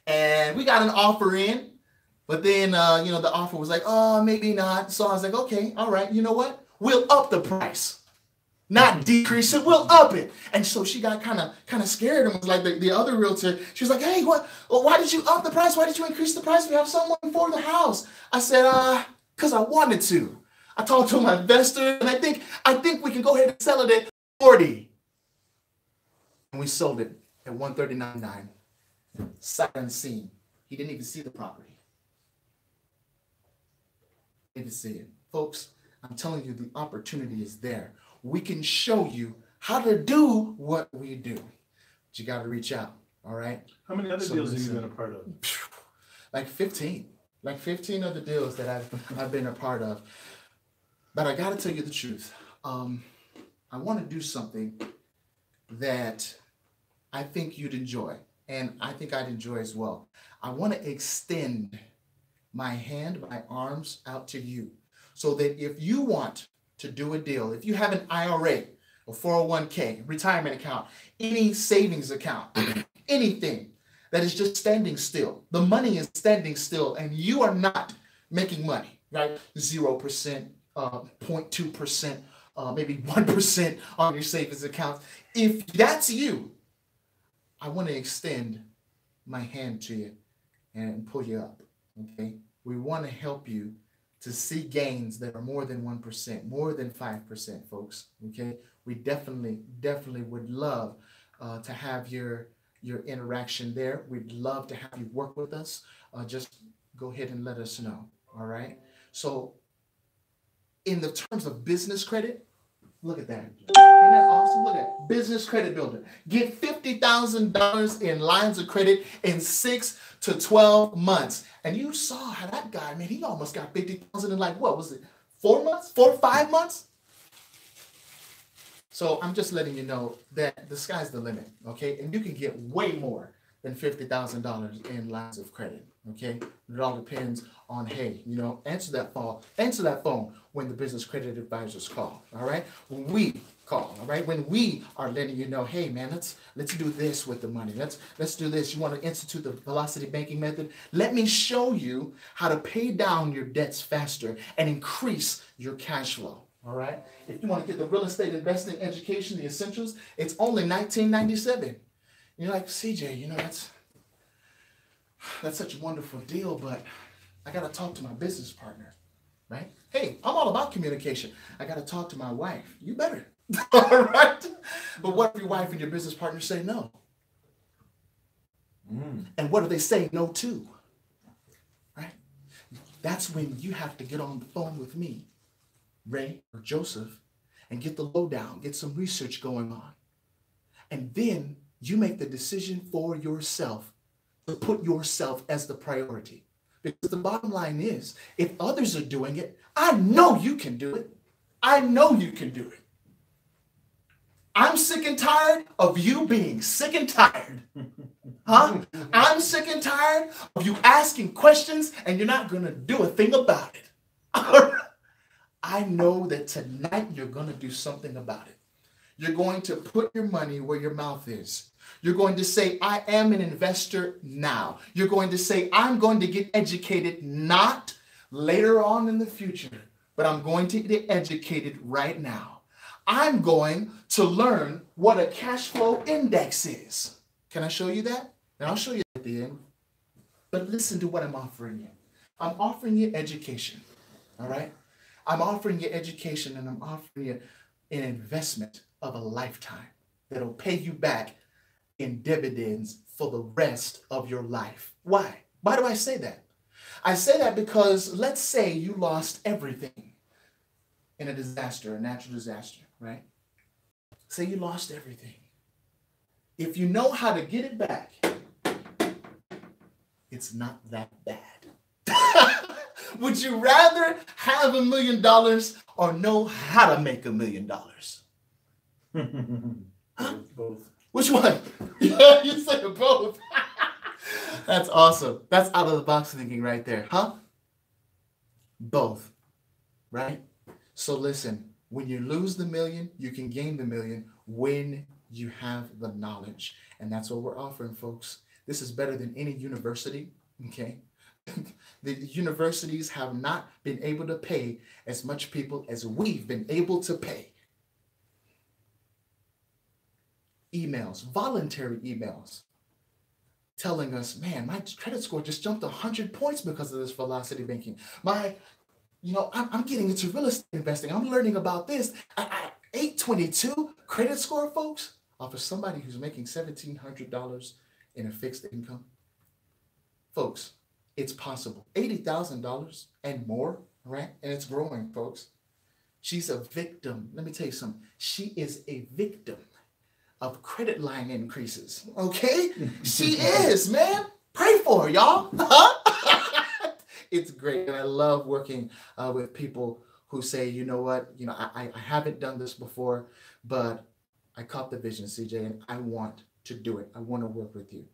And we got an offer in, but then the offer was like, "Oh, maybe not." So I was like, "Okay, all right. You know what? We'll up the price." Not decrease it, we'll up it. And so she got kind of scared and was like the other realtor. She was like, "Hey, what? Well, why did you up the price? Why did you increase the price? We have someone for the house." I said, because I wanted to. I talked to my investor, and I think we can go ahead and sell it at 40. And we sold it at 139.9. Sight unseen. He didn't even see the property. Didn't see it, folks. I'm telling you, the opportunity is there. We can show you how to do what we do. But you got to reach out, all right? How many other deals have you been a part of? Like 15. Like 15 other deals that I've been a part of. But I got to tell you the truth. I want to do something that I think you'd enjoy, and I think I'd enjoy as well. I want to extend my hand, my arms out to you, so that if you want to do a deal, if you have an IRA, a 401k, retirement account, any savings account, anything that is just standing still, the money is standing still, and you are not making money, right? 0%, 0.2%, maybe 1% on your savings account. If that's you, I want to extend my hand to you and pull you up, okay? We want to help you to see gains that are more than 1%, more than 5%, folks, okay? We definitely would love to have your interaction there. We'd love to have you work with us. Just go ahead and let us know, all right? So in the terms of business credit, look at that. Isn't that awesome? Look at that. Business Credit Builder. Get $50,000 in lines of credit in 6 to 12 months. And you saw how that guy, man, he almost got 50,000 in like, what was it? 4 months? 4 or 5 months? So I'm just letting you know that the sky's the limit, okay? And you can get way more than $50,000 in lines of credit. Okay, it all depends on, hey, answer that phone when the business credit advisors call. All right, when we call, all right, when we are letting you know, hey man, let's do this with the money. Let's do this. You want to institute the velocity banking method? Let me show you how to pay down your debts faster and increase your cash flow. All right. If you want to get the real estate investing education, the essentials, it's only $19.97. You're like, CJ, that's such a wonderful deal, but I got to talk to my business partner, right? Hey, I'm all about communication. I got to talk to my wife. You better. All right. But what if your wife and your business partner say no? And what do they say no to? Right? That's when you have to get on the phone with me, Ray or Joseph, and get the lowdown, get some research going on. And then you make the decision for yourself to put yourself as the priority. Because the bottom line is, if others are doing it, I know you can do it. I know you can do it. I'm sick and tired of you being sick and tired. Huh? I'm sick and tired of you asking questions and you're not going to do a thing about it. I know that tonight you're going to do something about it. You're going to put your money where your mouth is. You're going to say, I am an investor now. You're going to say, I'm going to get educated not later on in the future, but I'm going to get educated right now. I'm going to learn what a cash flow index is. Can I show you that? And I'll show you at the end. But listen to what I'm offering you. I'm offering you education. All right? I'm offering you education, and I'm offering you an investment of a lifetime that'll pay you back in dividends for the rest of your life. Why? Why do I say that? I say that because let's say you lost everything in a disaster, a natural disaster, right? Say you lost everything. If you know how to get it back, it's not that bad. Would you rather have $1 million or know how to make $1 million? Huh? Both. Which one? Yeah, you said both. That's awesome. That's out of the box thinking right there, huh? Both, right? So listen, when you lose the million, you can gain the million when you have the knowledge. And that's what we're offering, folks. This is better than any university, okay? The universities have not been able to pay as much people as we've been able to pay. Emails, voluntary emails, telling us, man, my credit score just jumped 100 points because of this velocity banking. I'm getting into real estate investing. I'm learning about this. 822 credit score, folks, for somebody who's making $1,700 in a fixed income. Folks, it's possible. $80,000 and more, right? And it's growing, folks. She's a victim. Let me tell you something. She is a victim of credit line increases, okay? She is, man. Pray for her, y'all. It's great. And I love working with people who say, you know what, I haven't done this before, but I caught the vision, CJ, and I want to do it. I want to work with you.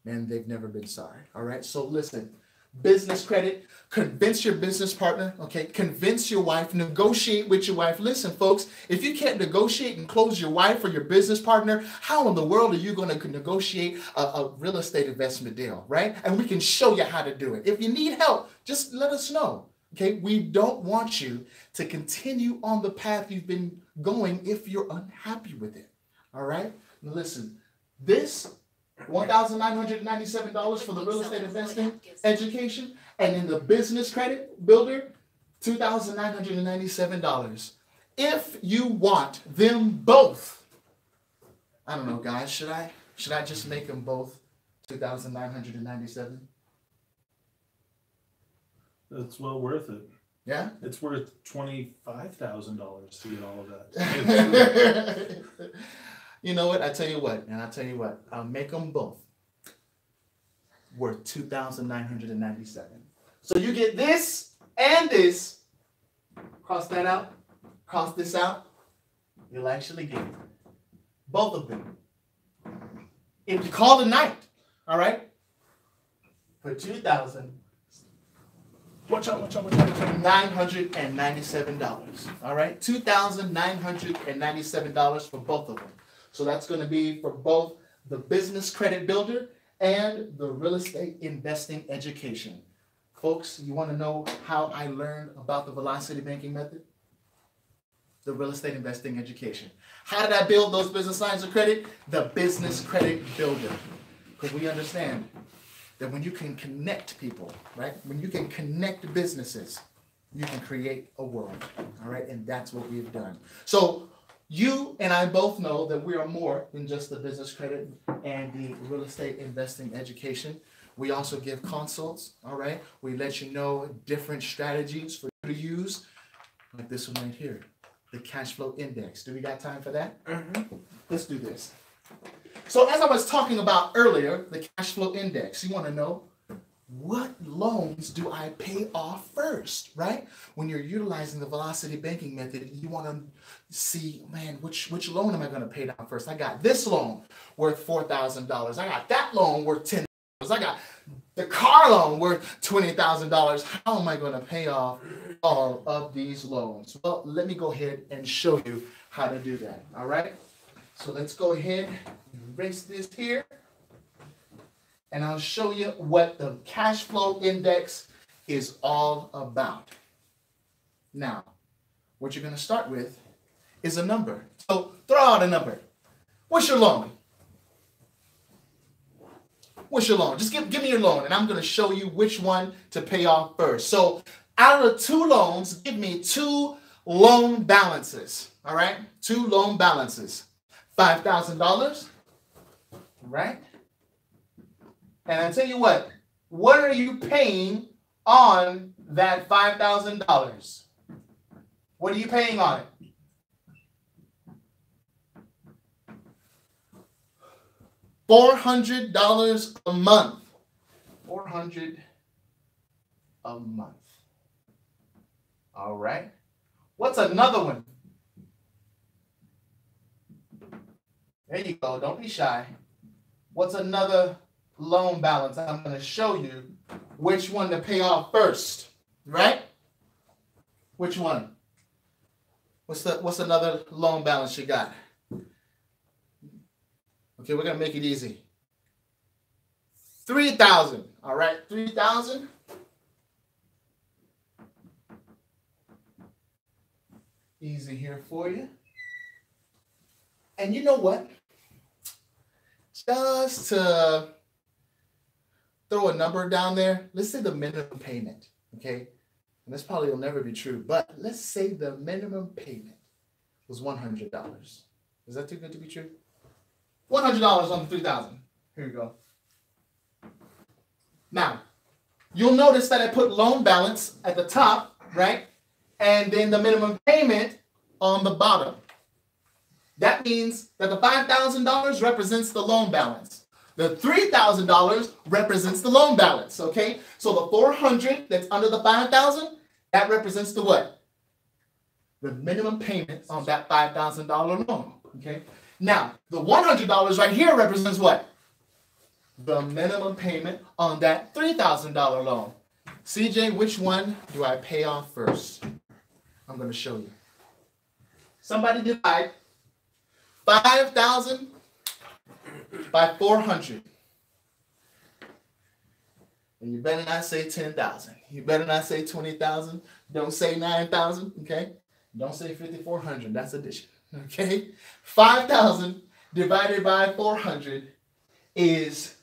Man, they've never been sorry, all right? So listen, business credit, convince your business partner, okay? Convince your wife, negotiate with your wife. Listen, folks, if you can't negotiate and close your wife or your business partner, how in the world are you going to negotiate a real estate investment deal, right? And we can show you how to do it. If you need help, just let us know, okay? We don't want you to continue on the path you've been going if you're unhappy with it, all right? Now listen, this $1,997 for the real estate investing education, and in the business credit builder, $2,997. If you want them both, I don't know, guys, should I just make them both $2,997? That's well worth it. Yeah? It's worth $25,000 to get all of that. You know what? I'll tell you what. I'll make them both worth $2,997. So you get this and this. Cross that out. Cross this out. You'll actually get both of them. If you call tonight. All right? For $2,997. All right? $2,997 for both of them. So that's going to be for both the Business Credit Builder and the Real Estate Investing Education. Folks, you want to know how I learned about the Velocity Banking Method? The Real Estate Investing Education. How did I build those business lines of credit? The Business Credit Builder. Because we understand that when you can connect people, right? When you can connect businesses, you can create a world, all right? And that's what we've done. So you and I both know that we are more than just the business credit and the real estate investing education. We also give consults, all right? We let you know different strategies for you to use, like this one right here, the cash flow index. Do we got time for that? Mm-hmm. Let's do this. So as I was talking about earlier, the cash flow index, you want to know what loans do I pay off first, right? When you're utilizing the Velocity Banking Method, you want to see, man, which loan am I going to pay down first? I got this loan worth $4,000. I got that loan worth $10,000. I got the car loan worth $20,000. How am I going to pay off all of these loans? Well, let me go ahead and show you how to do that, all right? So let's go ahead and erase this here. And I'll show you what the cash flow index is all about. Now, what you're going to start with is a number. So throw out a number. What's your loan? What's your loan? Just give me your loan, and I'm going to show you which one to pay off first. So out of the two loans, give me two loan balances. All right? Two loan balances. $5,000. Right? And I tell you what are you paying on that $5,000? What are you paying on it? $400 a month. $400 a month. All right. What's another one? There you go. Don't be shy. What's another loan balance? I'm going to show you which one to pay off first, right? Which one? What's another loan balance you got? Okay, we're going to make it easy. $3,000. All right, $3,000. Easy here for you. And you know what? Just to throw a number down there, let's say the minimum payment, okay? And this probably will never be true, but let's say the minimum payment was $100. Is that too good to be true? $100 on the $3,000. Here you go. Now, you'll notice that I put loan balance at the top, right? And then the minimum payment on the bottom. That means that the $5,000 represents the loan balance. The $3,000 represents the loan balance, okay? So the $400 that's under the $5,000, that represents the what? The minimum payment on that $5,000 loan, okay? Now, the $100 right here represents what? The minimum payment on that $3,000 loan. CJ, which one do I pay off first? I'm going to show you. Somebody divide 5,000 by 400. And you better not say 10,000. You better not say 20,000. Don't say 9,000, okay? Don't say 5,400. That's addition, okay? 5,000 divided by 400 is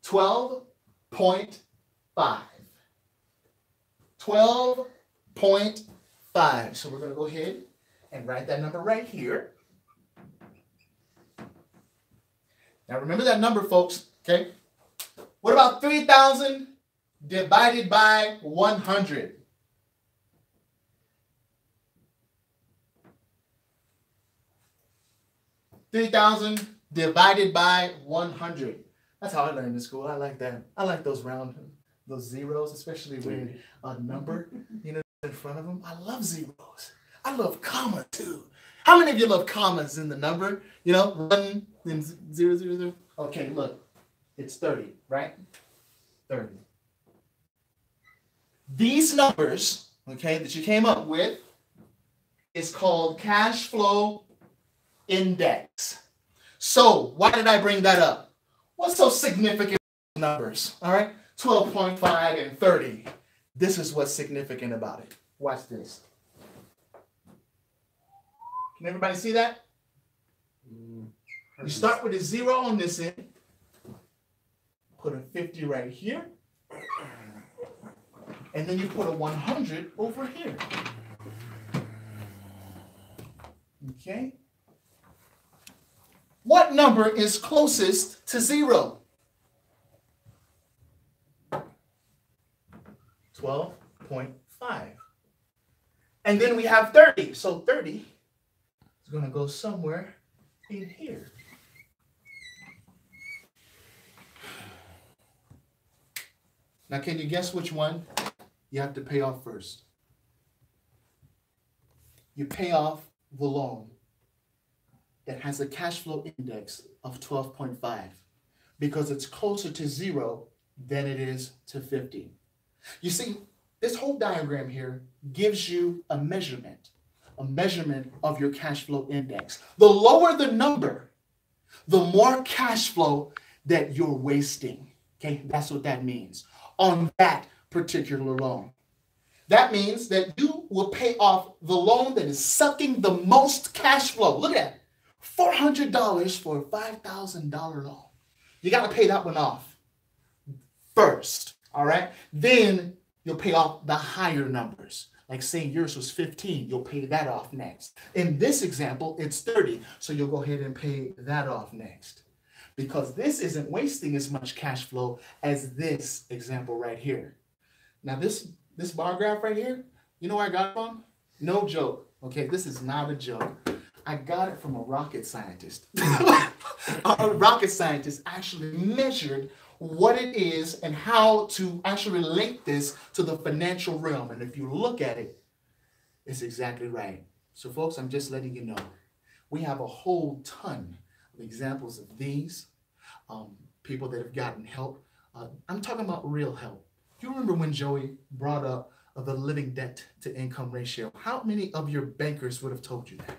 12.5. 12.5. So we're going to go ahead and write that number right here. Now remember that number, folks, okay? What about 3,000 divided by 100? $3,000 divided by 100. That's how I learned in school. I like that. I like those those zeros, especially when a number, in front of them. I love zeros. I love comma too. How many of you love commas in the number? 1 then 0, 0, 0. Okay, look. It's 30, right? 30. These numbers, okay, that you came up with is called cash flow index. So why did I bring that up? What's so significant numbers? All right, 12.5 and 30. This is what's significant about it. Watch this. Can everybody see that? You start with a 0 on this end. Put a 50 right here. And then you put a 100 over here. Okay? What number is closest to 0? 12.5. And then we have 30. So 30 is going to go somewhere in here. Now, can you guess which one you have to pay off first? You pay off the loan that has a cash flow index of 12.5 because it's closer to 0 than it is to 50. You see, this whole diagram here gives you a measurement of your cash flow index. The lower the number, the more cash flow that you're wasting. Okay, that's what that means on that particular loan. That means that you will pay off the loan that is sucking the most cash flow. Look at that. $400 for a $5,000 loan. You got to pay that one off first, all right? Then you'll pay off the higher numbers. Like say yours was 15, you'll pay that off next. In this example, it's 30, so you'll go ahead and pay that off next. Because this isn't wasting as much cash flow as this example right here. Now this bar graph right here, you know where I got it from? No joke, okay? This is not a joke. I got it from a rocket scientist. A rocket scientist actually measured what it is and how to actually relate this to the financial realm. And if you look at it, it's exactly right. So folks, I'm just letting you know, we have a whole ton of examples of these, people that have gotten help. I'm talking about real help. You remember when Joey brought up the living debt to income ratio? How many of your bankers would have told you that?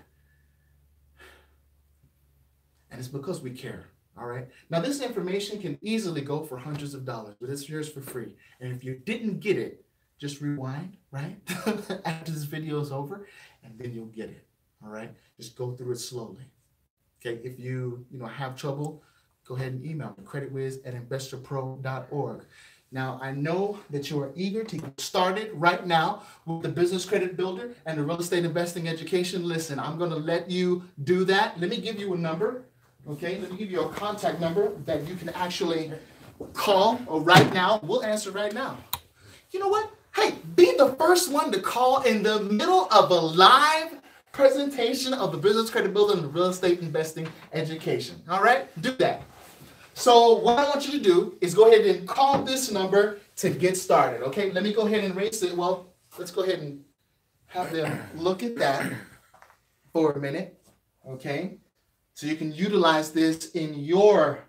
And it's because we care, all right? Now, this information can easily go for hundreds of dollars, but it's yours for free. And if you didn't get it, just rewind, right? After this video is over, and then you'll get it, all right? Just go through it slowly. Okay, if you have trouble, go ahead and email me, creditwiz@investorpro.org. Now, I know that you are eager to get started right now with the Business Credit Builder and the Real Estate Investing Education. Listen, I'm going to let you do that. Let me give you a number, okay? Let me give you a contact number that you can actually call right now. We'll answer right now. You know what? Hey, be the first one to call in the middle of a live presentation of the Business Credit Builder and the Real Estate Investing Education. All right? Do that. So what I want you to do is go ahead and call this number to get started, okay? Let me go ahead and erase it. Well, let's go ahead and have them look at that for a minute, okay? So you can utilize this in your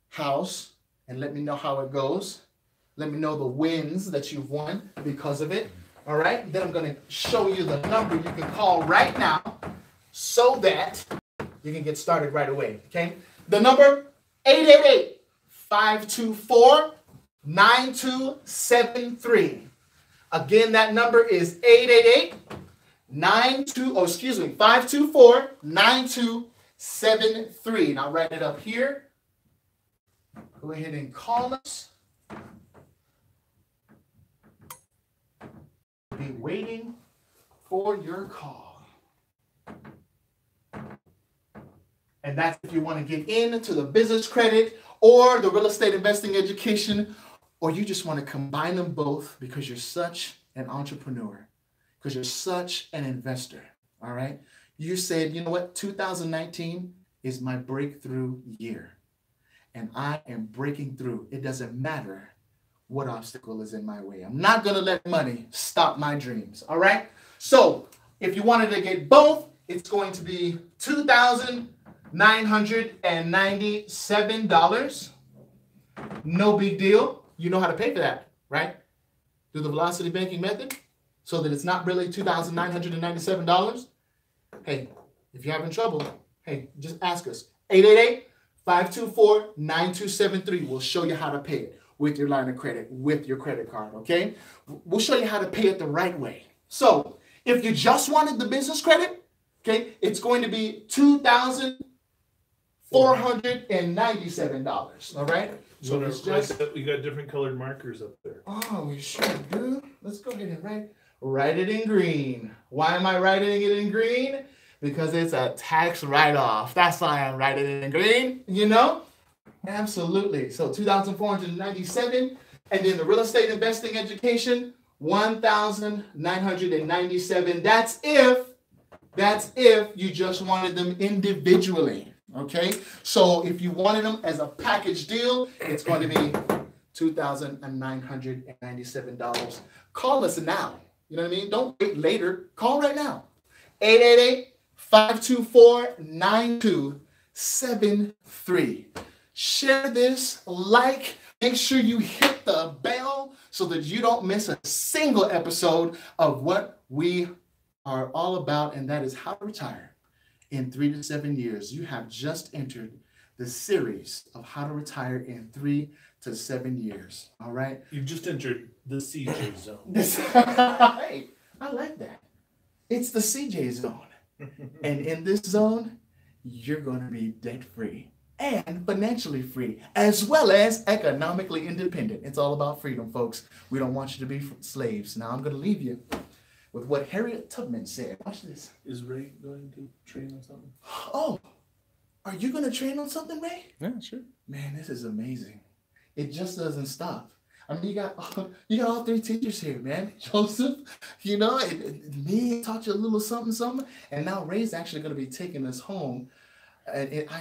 house and let me know how it goes. Let me know the wins that you've won because of it, all right? Then I'm going to show you the number you can call right now so that you can get started right away, okay? The number 888-524-9273. Again, that number is 524-9273. Now write it up here. Go ahead and call us. Be waiting for your call. And that's if you want to get into the business credit or the real estate investing education, or you just want to combine them both because you're such an entrepreneur, because you're such an investor, all right? You said, you know what, 2019 is my breakthrough year, and I am breaking through. It doesn't matter what obstacle is in my way. I'm not going to let money stop my dreams, all right? So if you wanted to get both, it's going to be $2,997. No big deal. You know how to pay for that, right? Through the Velocity Banking method, so that it's not really $2,997. Hey, if you're having trouble, hey, just ask us. 888-524-9273. We'll show you how to pay it with your line of credit, with your credit card, okay? We'll show you how to pay it the right way. So if you just wanted the business credit, okay, it's going to be $2,497, all right? So it's just, we got different colored markers up there. Oh, we sure do. Let's go ahead and write it in green. Why am I writing it in green? Because it's a tax write-off. That's why I'm writing it in green, you know? Absolutely. So 2,497, and then the real estate investing education, 1,997. That's if you just wanted them individually. Okay, so if you wanted them as a package deal, it's going to be $2,997. Call us now. You know what I mean? Don't wait later. Call right now. 888-524-9273. Share this, make sure you hit the bell so that you don't miss a single episode of what we are all about, and that is how to retire in 3 to 7 years. You have just entered the series of how to retire in 3 to 7 years. All right. You've just entered the CJ zone. Hey, I like that. It's the CJ zone. And in this zone, you're going to be debt free and financially free, as well as economically independent. It's all about freedom, folks. We don't want you to be slaves. Now I'm going to leave you with what Harriet Tubman said. Watch this. Is Ray going to train on something? Oh, are you going to train on something, Ray? Yeah, sure. Man, this is amazing. It just doesn't stop. I mean, you got all 3 teachers here, man. Joseph, you know, me taught you a little something, and now Ray's actually going to be taking us home.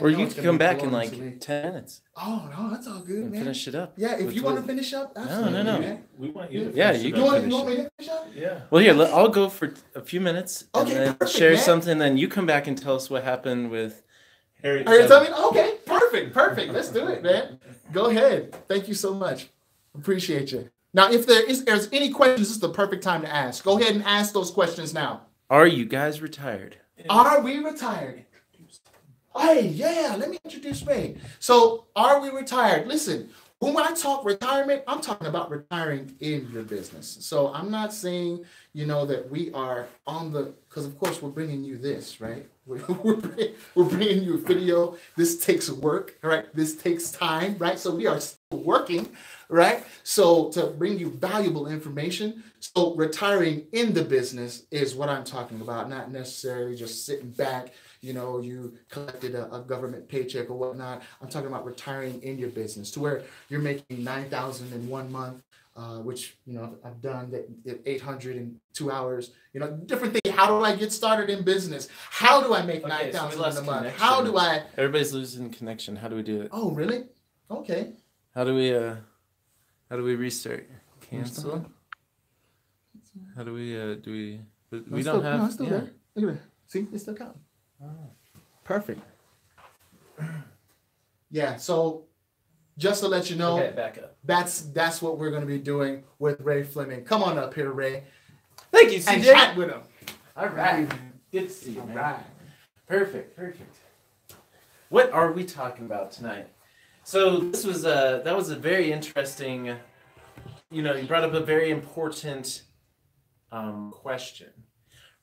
Or you can come back in like 10 minutes. Oh, no, that's all good, man. Finish it up. Yeah, if you want to finish up, absolutely. No. Man. We want you to Yeah, finish you it can up. You want me to finish up? Yeah. Well, here, I'll go for a few minutes and Okay, then perfect, share man. something. Then you come back and tell us what happened with Harriet Are you Tubman. telling me? Okay, perfect. Let's do it, man. Go ahead. Thank you so much. Appreciate you. Now, if there's any questions, this is the perfect time to ask. Go ahead and ask those questions now. Are you guys retired? Are we retired? Hey, yeah, let me introduce Ray. So, are we retired? Listen, when I talk retirement, I'm talking about retiring in your business. So, I'm not saying, that we are because of course we're bringing you this, right? We're bringing you a video. This takes work, right? This takes time, right? So, we are still working, right? So, to bring you valuable information. So, retiring in the business is what I'm talking about, not necessarily just sitting back. You collected a government paycheck or whatnot. I'm talking about retiring in your business to where you're making $9,000 in 1 month, which, I've done that 800 in 2 hours, different thing. How do I get started in business? How do I make $9,000 in a month? How do I? Everybody's losing connection. How do we do it? Oh, really? Okay. How do we restart? Cancel? How do we, we don't have, No, it's still there. Look at it. See, it's still counting. Perfect. Yeah, so just to let you know, Okay, back up. that's what we're going to be doing with Ray Fleming. Come on up here, Ray. Thank you, And CJ. chat with him. All right. Good to see you, All man. right. Perfect. What are we talking about tonight? So this was that was a very interesting, you brought up a very important question.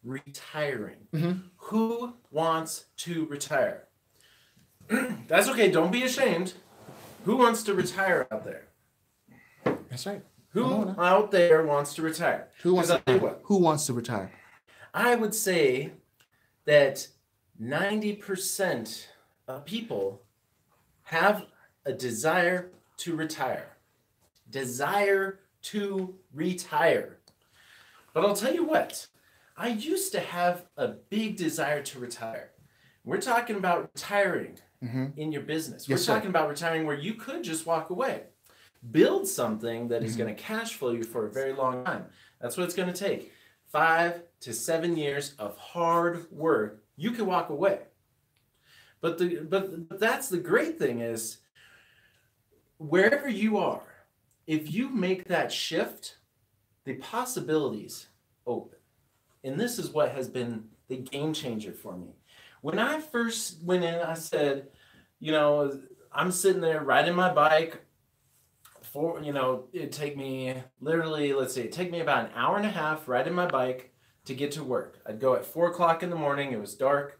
Retiring. Mm-hmm. Who wants to retire? That's okay. Don't be ashamed. Who wants to retire out there? That's right. Who out there wants to retire? Who wants I'll tell you to? what. Who wants to retire? I would say that 90% of people have a desire to retire. Desire to retire. But I'll tell you what. I used to have a big desire to retire. We're talking about retiring in your business. Yes, We're talking about retiring where you could just walk away. Build something that is going to cash flow you for a very long time. That's what it's going to take. 5 to 7 years of hard work. You can walk away. But that's the great thing is wherever you are, if you make that shift, the possibilities open. And this is what has been the game changer for me. When I first went in, I said, you know, I'm sitting there riding my bike for, you know, it'd take me literally, let's say, it'd take me about an hour and a half riding my bike to get to work. I'd go at 4 o'clock in the morning. It was dark,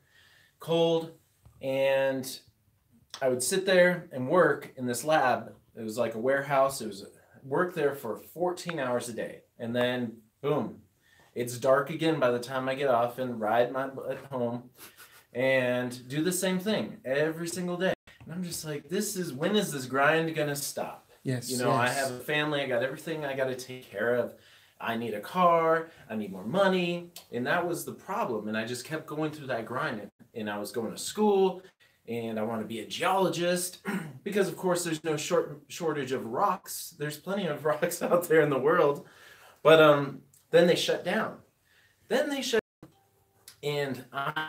cold, and I would sit there and work in this lab. It was like a warehouse. It was work there for 14 hours a day. And then, boom, it's dark again by the time I get off and ride my butt home and do the same thing every single day. And I'm just like, when is this grind going to stop? Yes. You know, I have a family. I got everything I got to take care of. I need a car. I need more money. And that was the problem. And I just kept going through that grind. And I was going to school. And I want to be a geologist because, of course, there's no shortage of rocks. There's plenty of rocks out there in the world. But then they shut down. And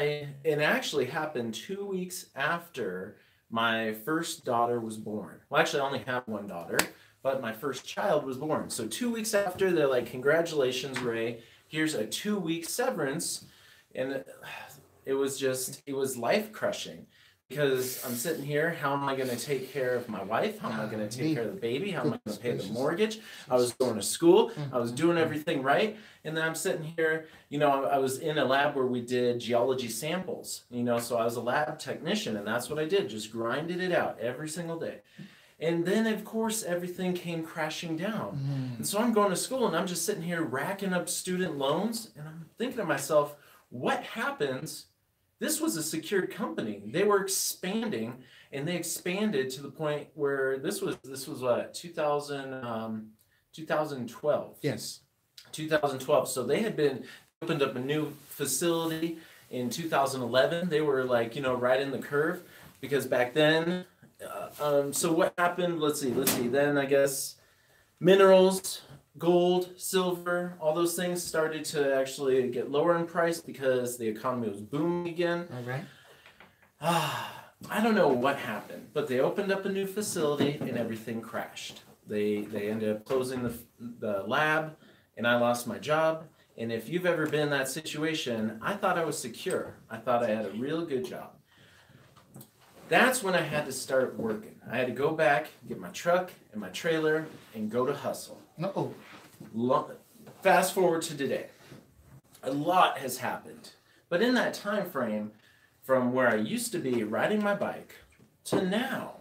it actually happened 2 weeks after my first daughter was born. Well, actually, I only have one daughter, but my first child was born. So 2 weeks after, they're like, congratulations, Ray. Here's a 2-week severance. And it was life-crushing. Because I'm sitting here, how am I going to take care of my wife? How am I going to take care of the baby? How am I going to pay the mortgage? I was going to school. I was doing everything right. And then I'm sitting here, you know, I was in a lab where we did geology samples, you know, so I was a lab technician, and that's what I did, just grinded it out every single day. And then, of course, everything came crashing down. And so I'm going to school, and I'm just sitting here racking up student loans, and I'm thinking to myself, what happens? This was a secured company. They were expanding, and they expanded to the point where this was what, 2012. Yes. 2012. So they had opened up a new facility in 2011. They were like, you know, right in the curve because back then. So what happened? Let's see. Then I guess minerals, gold, silver, all those things started to actually get lower in price because the economy was booming again. All right. I don't know what happened, but they opened up a new facility and everything crashed. They ended up closing the lab, and I lost my job. And if you've ever been in that situation, I thought I was secure. I thought I had a real good job. That's when I had to start working. I had to go back, get my truck and my trailer, and go to hustle. No. Fast forward to today. A lot has happened. But in that time frame, from where I used to be riding my bike to now,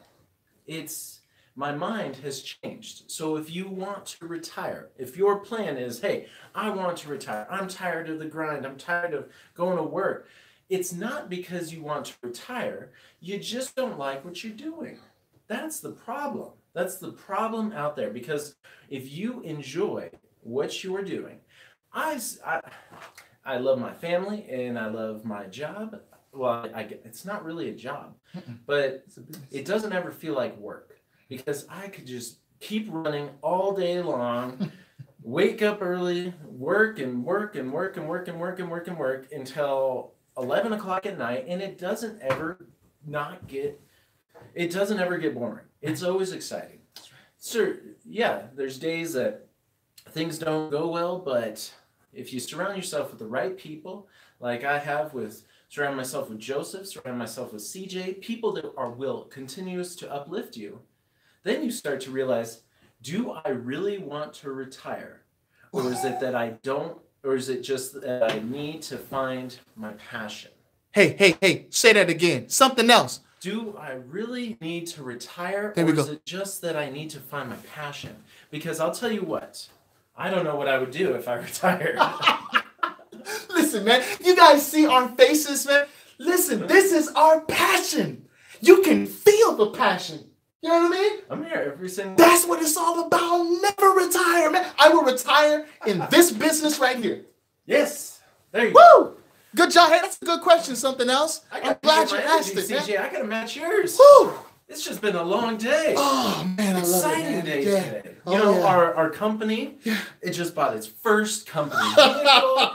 my mind has changed. So if you want to retire, if your plan is, hey, I want to retire, I'm tired of the grind, I'm tired of going to work, it's not because you want to retire, you just don't like what you're doing. That's the problem. That's the problem out there, because if you enjoy what you are doing, I love my family and I love my job. Well, it's not really a job, but it doesn't ever feel like work because I could just keep running all day long, wake up early, work until 11 o'clock at night, and it doesn't ever get boring. It's always exciting. So yeah, there's days that things don't go well, but if you surround yourself with the right people, like I have surround myself with Joseph, surround myself with CJ, people that will continuous to uplift you, then you start to realize, do I really want to retire? Or is it that I don't, or is it just that I need to find my passion? Hey, say that again. Something else. Do I really need to retire, There or we go. is it just that I need to find my passion? Because I'll tell you what, I don't know what I would do if I retired. Listen, man, you guys see our faces, man? Listen, this is our passion. You can feel the passion. You know what I mean? I'm here every single That's what it's all about. I'll never retire, man. I will retire in this business right here. Yes. There you go. Woo! Good job. Hey, that's a good question. Something else? I'm glad you asked it, man. CJ, I gotta match yours. Woo! It's just been a long day. Oh, man, I love it, Exciting man. day Yeah. today. Oh, You know, yeah. our company, it just bought its first company vehicle.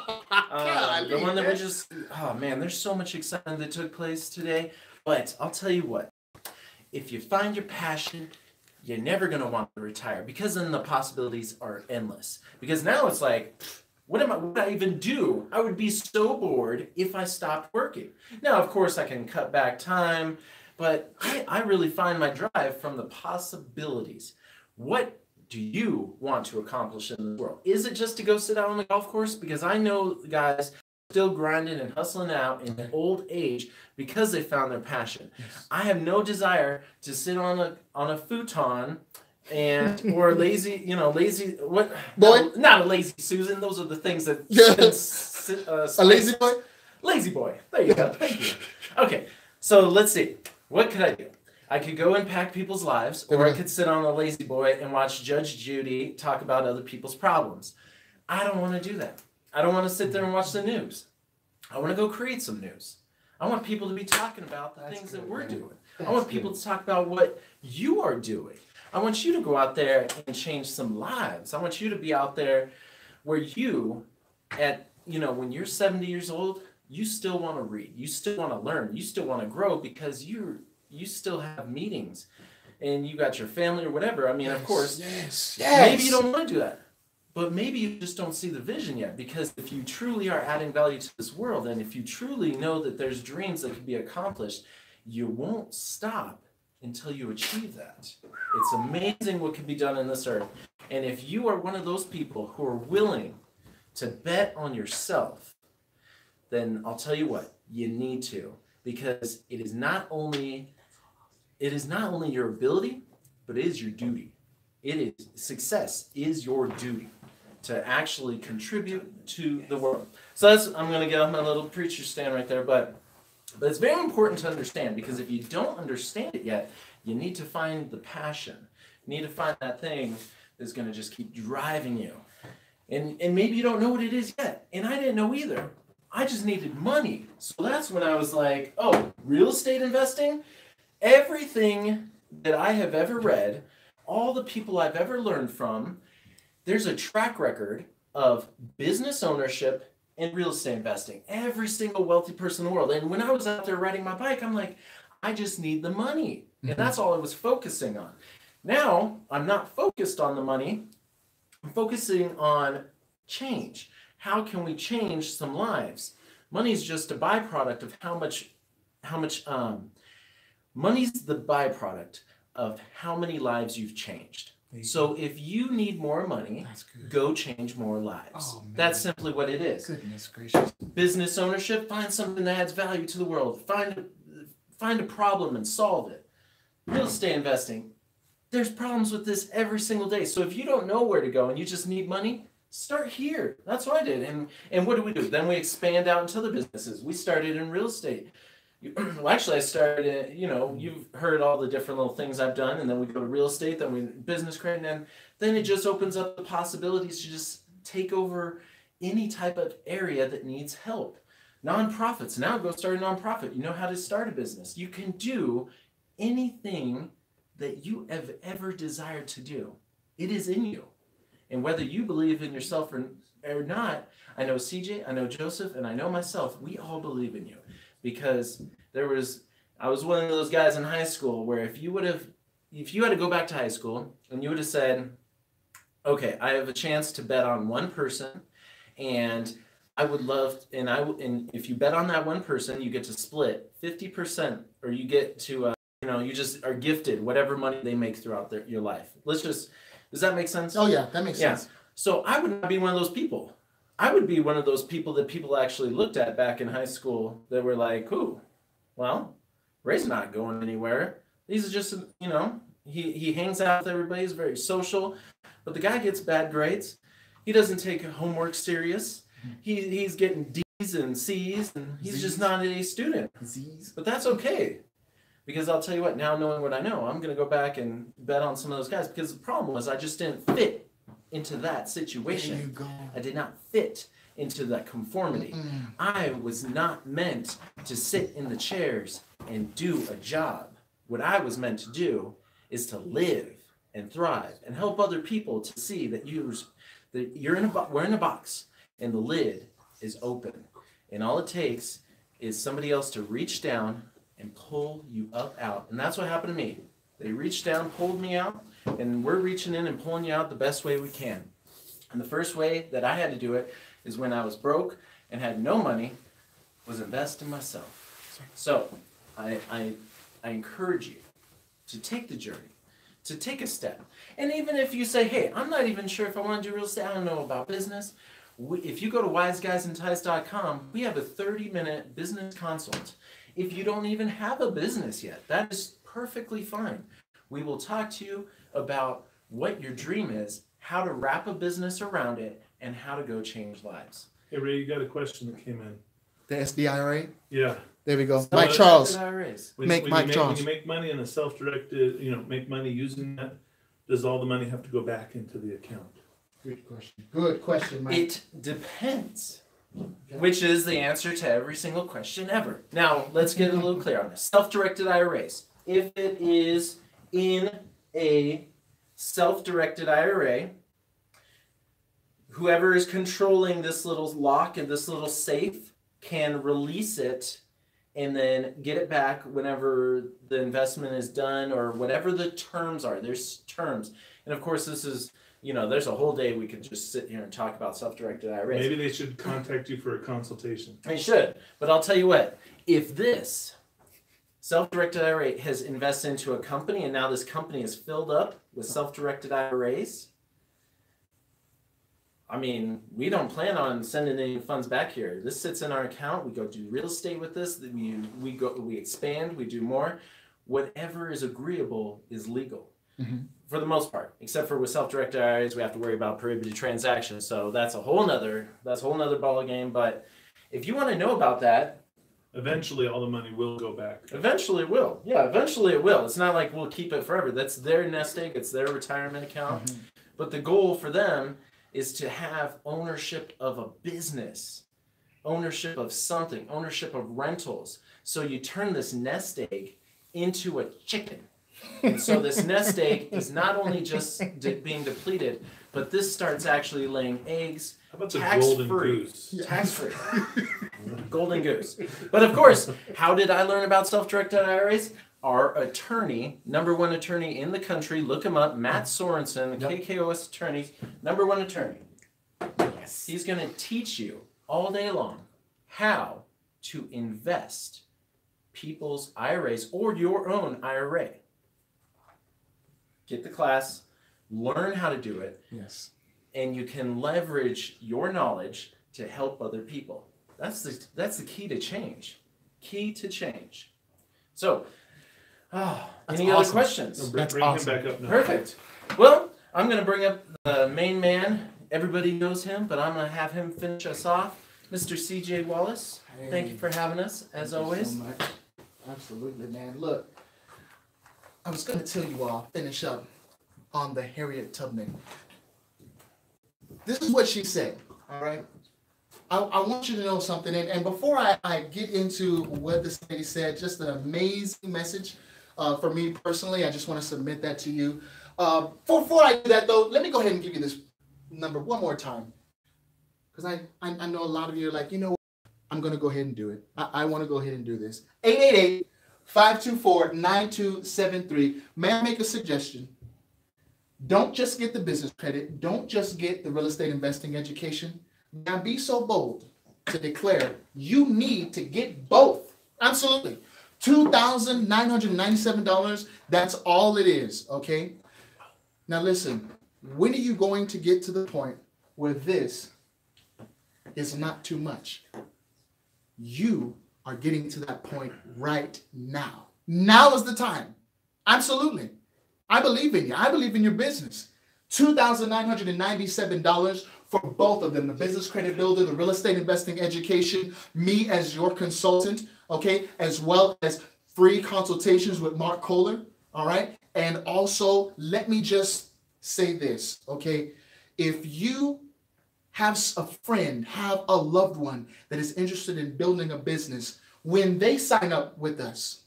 The one that we just, oh man, there's so much excitement that took place today. But I'll tell you what, if you find your passion, you're never going to want to retire, because then the possibilities are endless. Because now it's like, what would I even do? I would be so bored if I stopped working. Now, of course, I can cut back time, but I really find my drive from the possibilities. What do you want to accomplish in the world? Is it just to go sit out on the golf course? Because I know guys still grinding and hustling out in old age because they found their passion. Yes. I have no desire to sit on a futon or lazy what boy? Not a lazy Susan. Those are the things that a lazy boy. Lazy boy. There you go. Thank you. Okay, so let's see. What could I do? I could go impact people's lives, or I could sit on a lazy boy and watch Judge Judy talk about other people's problems. I don't want to do that. I don't want to sit there and watch the news. I want to go create some news. I want people to be talking about the things that we're doing. I want people to talk about what you are doing. I want you to go out there and change some lives. I want you to be out there where you, when you're 70 years old, you still want to read. You still want to learn. You still want to grow, because you still have meetings and you got your family or whatever. I mean, of course, maybe you don't want to do that. But maybe you just don't see the vision yet, because if you truly are adding value to this world, and if you truly know that there's dreams that can be accomplished, you won't stop until you achieve that. It's amazing what can be done in this earth. And if you are one of those people who are willing to bet on yourself, then I'll tell you what, you need to, because it is not only your ability, but it is your duty. Success is your duty to actually contribute to the world. So I'm going to get off my little preacher stand right there, but it's very important to understand, because if you don't understand it yet, you need to find the passion. You need to find that thing that's going to just keep driving you. And maybe you don't know what it is yet, and I didn't know either. I just needed money. So that's when I was like, oh, real estate investing? Everything that I have ever read, all the people I've ever learned from, there's a track record of business ownership and real estate investing. Every single wealthy person in the world. And when I was out there riding my bike, I'm like, I just need the money. And that's all I was focusing on. Now, I'm not focused on the money. I'm focusing on change. How can we change some lives? Money's just a byproduct of how much money's the byproduct of how many lives you've changed. So if you need more money, go change more lives. Oh, that's simply what it is. Goodness gracious. Business ownership, find something that adds value to the world. Find a problem and solve it. Real estate investing, there's problems with this every single day. So if you don't know where to go and you just need money, start here. That's what I did. And what do? Then we expand out into the businesses. We started in real estate. Well, actually, I started, you've heard all the different little things I've done, and then we go to real estate, then we business credit, and then it just opens up the possibilities to just take over any type of area that needs help. Nonprofits, now go start a nonprofit. You know how to start a business. You can do anything that you have ever desired to do. It is in you. And whether you believe in yourself or not, I know CJ, I know Joseph, and I know myself, we all believe in you. Because I was one of those guys in high school where if you had to go back to high school and you would have said, okay, I have a chance to bet on one person, and I would love, and if you bet on that one person, you get to split 50%, or you get to, you just are gifted whatever money they make throughout your life. Does that make sense? Oh yeah, that makes sense. So I would not be one of those people. I would be one of those people that people actually looked at back in high school that were like, ooh, well, Ray's not going anywhere. These are just, he hangs out with everybody. He's very social, but the guy gets bad grades. He doesn't take homework serious. He's getting D's and C's, and he's just not an A student. Z's. But that's okay, because I'll tell you what, now knowing what I know, I'm going to go back and bet on some of those guys, because the problem was I just didn't fit into that situation. There you go. I did not fit into that conformity. I was not meant to sit in the chairs and do a job. What I was meant to do is to live and thrive and help other people to see that we're in a box and the lid is open. And all it takes is somebody else to reach down and pull you up out. And that's what happened to me. They reached down, pulled me out, and we're reaching in and pulling you out the best way we can. And the first way that I had to do it is when I was broke and had no money, was invest in myself. So I encourage you to take the journey, to take a step. And even if you say, hey, I'm not even sure if I want to do real estate, I don't know about business. If you go to wiseguysandties.com, we have a 30-minute business consult. If you don't even have a business yet, that is perfectly fine. We will talk to you about what your dream is, how to wrap a business around it, and how to go change lives. Hey, Ray, you got a question that came in. The SDIRA? Yeah. There we go. So Mike Charles. When Mike you Charles. make money in a self-directed, make money using that, does all the money have to go back into the account? Good question. Good question, Mike. It depends, which is the answer to every single question ever. Now, let's get a little clear on this. Self-directed IRAs. If it is in a self-directed IRA, whoever is controlling this little lock and this little safe can release it and then get it back whenever the investment is done or whatever the terms are. There's terms. And of course, this is, there's a whole day we could just sit here and talk about self-directed IRAs. Maybe they should contact you for a consultation. They should. But I'll tell you what, if this self-directed IRA has invested into a company and now this company is filled up with self-directed IRAs, I mean, we don't plan on sending any funds back here. This sits in our account. We go do real estate with this. We expand. We do more. Whatever is agreeable is legal, for the most part. Except for with self-directed IRAs, we have to worry about prohibited transactions. So that's a whole nother ball game. But if you want to know about that, eventually all the money will go back. Eventually it will. Yeah, eventually it will. It's not like we'll keep it forever. That's their nest egg. It's their retirement account. But the goal for them is to have ownership of a business, ownership of something, ownership of rentals. So you turn this nest egg into a chicken. And so this nest egg is not only just being depleted, but this starts actually laying eggs. How about the golden goose? Tax-free. Golden goose. But of course, how did I learn about self-directed IRAs? Our attorney, #1 attorney in the country, look him up, Matt Sorensen, the KKOS attorney, #1 attorney. Yes. He's going to teach you all day long how to invest people's IRAs or your own IRA. Get the class, learn how to do it. Yes. And you can leverage your knowledge to help other people. That's the key to change. Key to change. So, any other questions? Bring him back up now. Perfect. Well, I'm going to bring up the main man. Everybody knows him, but I'm going to have him finish us off. Mr. CJ Wallace, thank you for having us, as always. Thank you so much. Absolutely, man. Look, I was going to tell you all, finish up on the Harriet Tubman. This is what she said, all right? I want you to know something. And before I get into what this lady said, just an amazing message for me personally. I just want to submit that to you. Before I do that, though, let me go ahead and give you this number one more time. Because I know a lot of you are like, you know what? I'm going to go ahead and do it. I want to go ahead and do this. 888-524-9273. May I make a suggestion? Don't just get the business credit. Don't just get the real estate investing education. Now be so bold to declare you need to get both. Absolutely. $2,997. That's all it is. Okay. Now listen, when are you going to get to the point where this is not too much? You are getting to that point right now. Now is the time. Absolutely. I believe in you. I believe in your business. $2,997 for both of them. The business credit builder, the real estate investing education, me as your consultant, okay, as well as free consultations with Mark Kohler, all right? And also, let me just say this, okay? If you have a friend, have a loved one that is interested in building a business, when they sign up with us,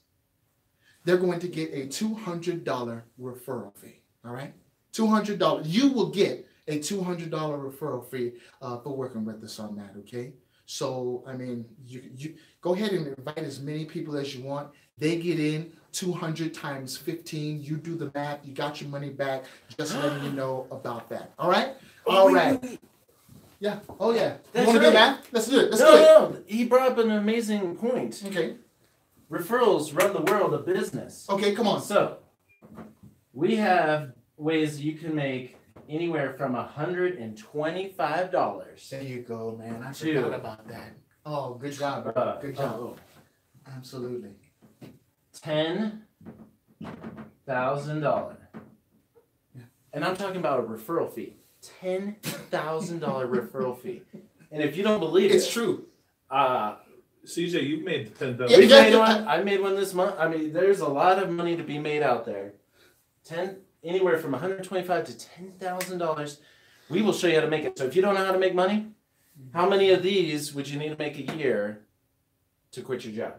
they're going to get a $200 referral fee, all right? $200. You will get a $200 referral fee for working with us on that, okay? So, I mean, you go ahead and invite as many people as you want. They get in 200 times 15. You do the math. You got your money back. Just letting you know about that. All right? All right. Wait. Yeah. Oh, yeah. That's you want to do right. that? Let's do it. Let's do it. No. He brought up an amazing point. Okay. Referrals run the world of business. Okay, come on. So, we have ways you can make anywhere from $125. There you go, man. I forgot about that. Oh, good job. Good job. Absolutely. $10,000. Yeah. And I'm talking about a referral fee. $10,000 referral fee. And if you don't believe it's true. CJ, you've made the $10,000. I made one this month. I mean, there's a lot of money to be made out there. Anywhere from $125 to $10,000. We will show you how to make it. So if you don't know how to make money, how many of these would you need to make a year to quit your job?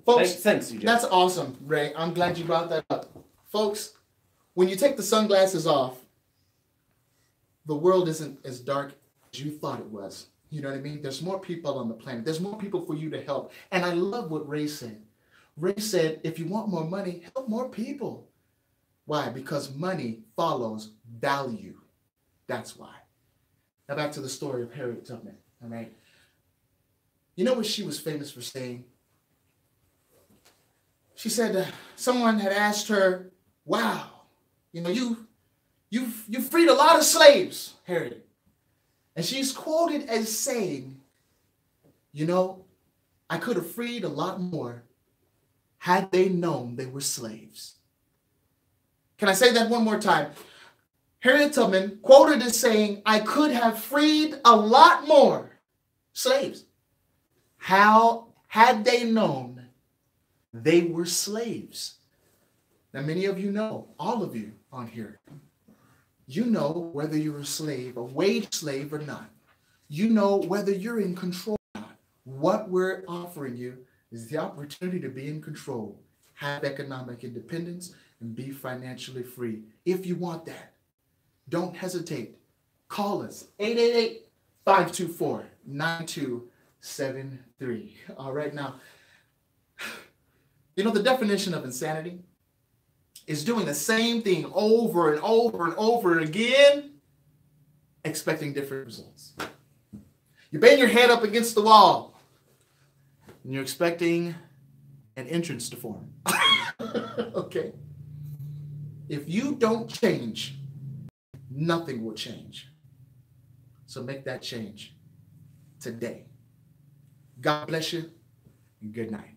Folks, thanks, CJ. That's awesome, Ray. I'm glad you brought that up. Folks, when you take the sunglasses off, the world isn't as dark as you thought it was. You know what I mean? There's more people on the planet. There's more people for you to help. And I love what Ray said. Ray said, if you want more money, help more people. Why? Because money follows value. That's why. Now back to the story of Harriet Tubman. All right. You know what she was famous for saying? She said someone had asked her, wow, you know, you freed a lot of slaves, Harriet. And she's quoted as saying, you know, I could have freed a lot more had they known they were slaves. Can I say that one more time? Harriet Tubman quoted as saying, I could have freed a lot more slaves. How had they known they were slaves? Now, many of you know, all of you on here, you know whether you're a slave, a wage slave or not. You know whether you're in control or not. What we're offering you is the opportunity to be in control, have economic independence, and be financially free. If you want that, don't hesitate. Call us, 888-524-9273. All right, now, you know the definition of insanity is doing the same thing over and over and over again, expecting different results. You bang your head up against the wall, and you're expecting an entrance to form. Okay? If you don't change, nothing will change. So make that change today. God bless you, and good night.